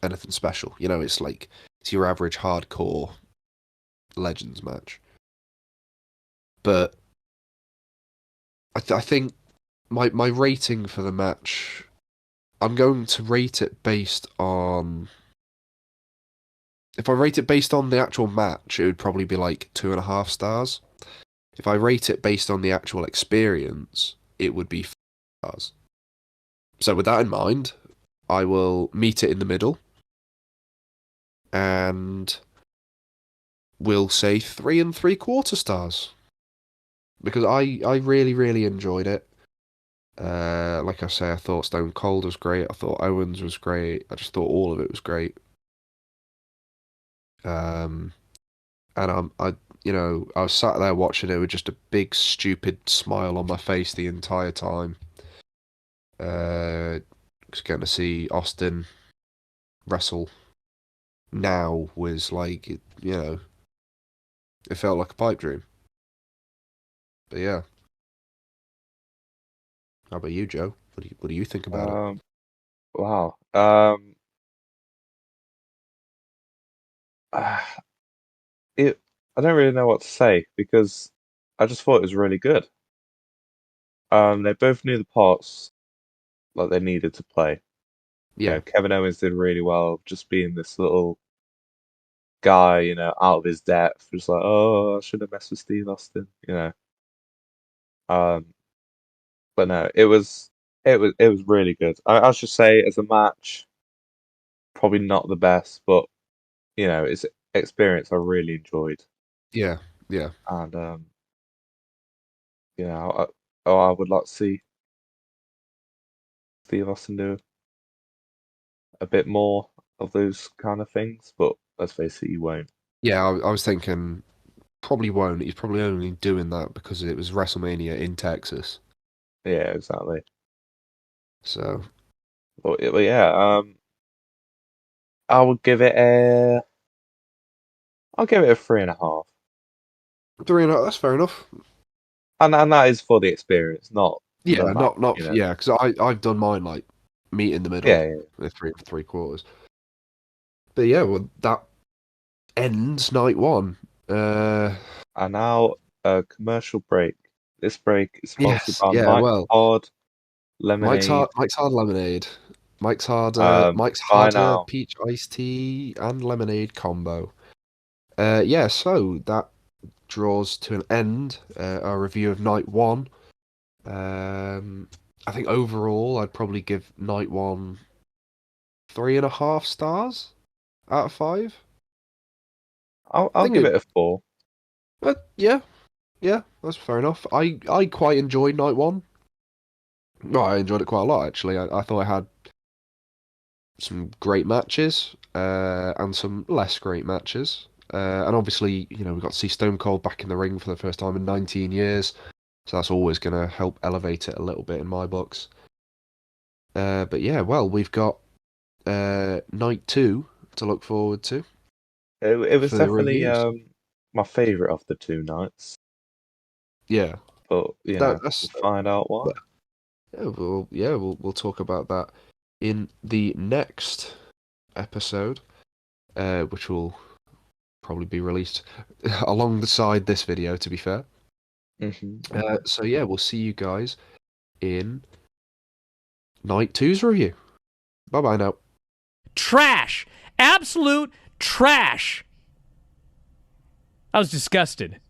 anything special. It's your average hardcore Legends match. But I think my rating for the match, I'm going to rate it based on. If I rate it based on the actual match, it would probably be like 2.5 stars. If I rate it based on the actual experience, it would be 4 stars. So with that in mind, I will meet it in the middle, and we'll say 3.75 stars. Because I really, really enjoyed it. Like I say, I thought Stone Cold was great. I thought Owens was great. I just thought all of it was great. And I was sat there watching it with just a big, stupid smile on my face the entire time. Just getting to see Austin wrestle now was like, it felt like a pipe dream. But yeah. How about you, Joe? What do you think about it? Wow. It. I don't really know what to say because I just thought it was really good. They both knew the parts like they needed to play. Yeah, Kevin Owens did really well, just being this little guy, out of his depth, just like, oh, I should have messed with Steve Austin. Um, but no, it was really good. I should say, as a match, probably not the best, but it's experience I really enjoyed, yeah, yeah. and I would like to see Steve Austin do a bit more of those kind of things, but let's face it, you won't. Yeah, I was thinking probably won't. He's probably only doing that because it was WrestleMania in Texas. Yeah, exactly. So But yeah, I would give it a. I'll give it a 3.5, 3.5. That's fair enough. and that is for the experience, not the Yeah, match. not yeah, because I've done mine like meet in the middle Yeah, yeah. with 3.75. But yeah, well that ends night one. And now a commercial break. This break is sponsored Yes, by yeah. Mike's Well, Hard Lemonade. Mike's Hard Lemonade, Mike's Buy Harder now. Peach Iced Tea and Lemonade combo. Yeah. So that draws to an end our review of night one. I think overall I'd probably give night one 3.5 stars out of 5. I I'll think give it, it a 4. yeah, yeah, that's fair enough. I quite enjoyed night one. Well, I enjoyed it quite a lot actually. I thought I had some great matches and some less great matches. And obviously, we got to see Stone Cold back in the ring for the first time in 19 years. So that's always going to help elevate it a little bit in my books. But yeah, well, we've got night two to look forward to It was for the definitely reviews. my favourite of the 2 nights, Yeah, but that's we'll find out why. we'll talk about that in the next episode, which will probably be released alongside this video. To be fair, so yeah, we'll see you guys in night two's review. Bye bye now. Trash. Absolute trash. I was disgusted.